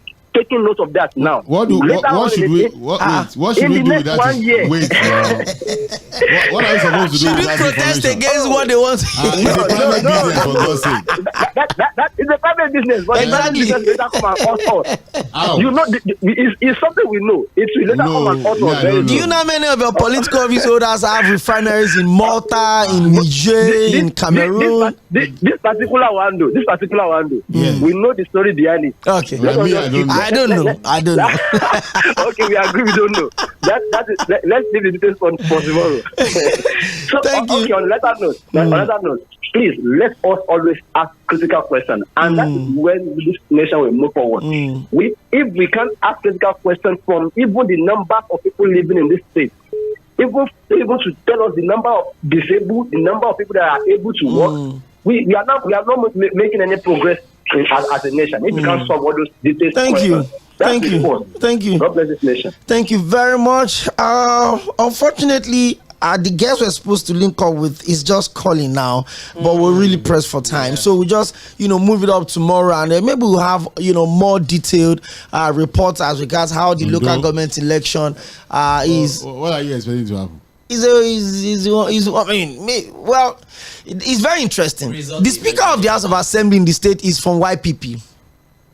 note of that now. What should we do with that? What are you supposed to do? Should we protest against what they want? It's a private business, but exactly. It's later come and us. You know, it's something we know. It will later come and us. Do you know how many of your political office holders have refineries in Malta, in Niger, in Cameroon? This particular one, though. We know the story behind it. Okay. I don't know. Okay, we agree. We don't know. Let's leave the details for tomorrow. So, Thank you. Okay, on another note, please let us always ask critical questions, and that is when this nation will move forward. If we can't ask critical questions from even the number of people living in this state, even to tell us the number of disabled, the number of people that are able to work, we are not making any progress as a nation. If we can't solve all those details. Thank you. Thank you. God bless this nation. Thank you very much. Unfortunately, the guest we're supposed to link up with is just calling now, but we're really pressed for time. So we just, move it up tomorrow, and maybe we'll have, more detailed reports as regards how the local government election is. What are you expecting to happen? It's very interesting. The Speaker of the House of Assembly in the state is from YPP.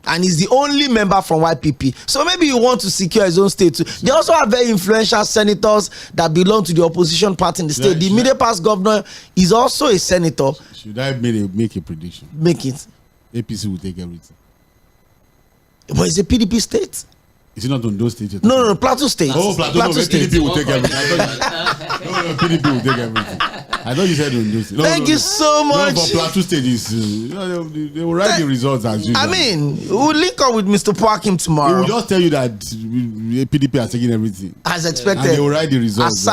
And he's the only member from YPP. So maybe you want to secure his own state too. They also have very influential senators that belong to the opposition party in the state. The immediate past governor is also a senator. Should I make a prediction? Make it. APC will take everything. But it's a PDP state. Is it not on those states? No, Plateau State. Oh, Plateau State. PDP will take everything. PDP will take everything. I thought you said on those states. Thank you so much. No, but Plateau State is, they will write the results as usual. I mean, we'll link up with Mr. Pᴏʟɪᴛ tomorrow. He will just tell you that PDP are taking everything. As expected. And they will write the results.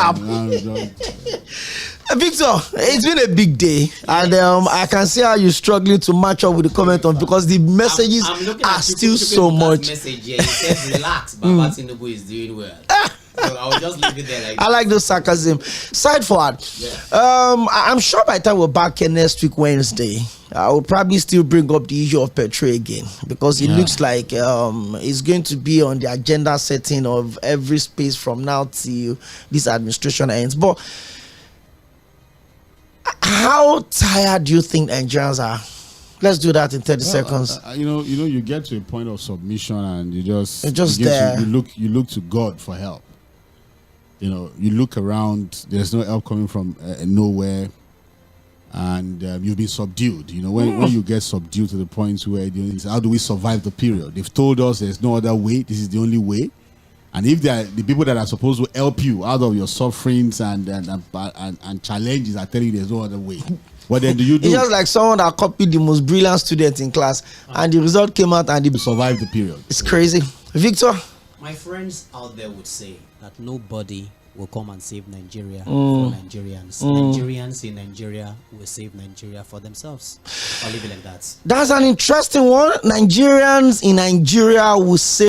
Victor, it's been a big day, and I can see how you're struggling to match up with the comment on because the messages are still so much. Message here. He says, relax, Baba Tinubu is doing well. So I will just leave it there like I like those sarcasm. Side forward. I'm sure by the time we're back here next week, Wednesday, I will probably still bring up the issue of petrol again because it looks like it's going to be on the agenda setting of every space from now till this administration ends. But how tired do you think Nigerians are? Let's do that in 30 seconds. You get to a point of submission and you look to God for help. You look around, there's no help coming from nowhere, and you've been subdued. When you get subdued to the point where how do we survive the period? They've told us there's no other way, this is the only way. And if they are the people that are supposed to help you out of your sufferings and challenges are telling you there's no other way, what then do you do? It's just like someone that copied the most brilliant student in class, and the result came out and they survived the period. It's crazy. Victor? My friends out there would say that nobody will come and save Nigeria for Nigerians. Nigerians in Nigeria will save Nigeria for themselves. I'll leave it like that. That's an interesting one. Nigerians in Nigeria will save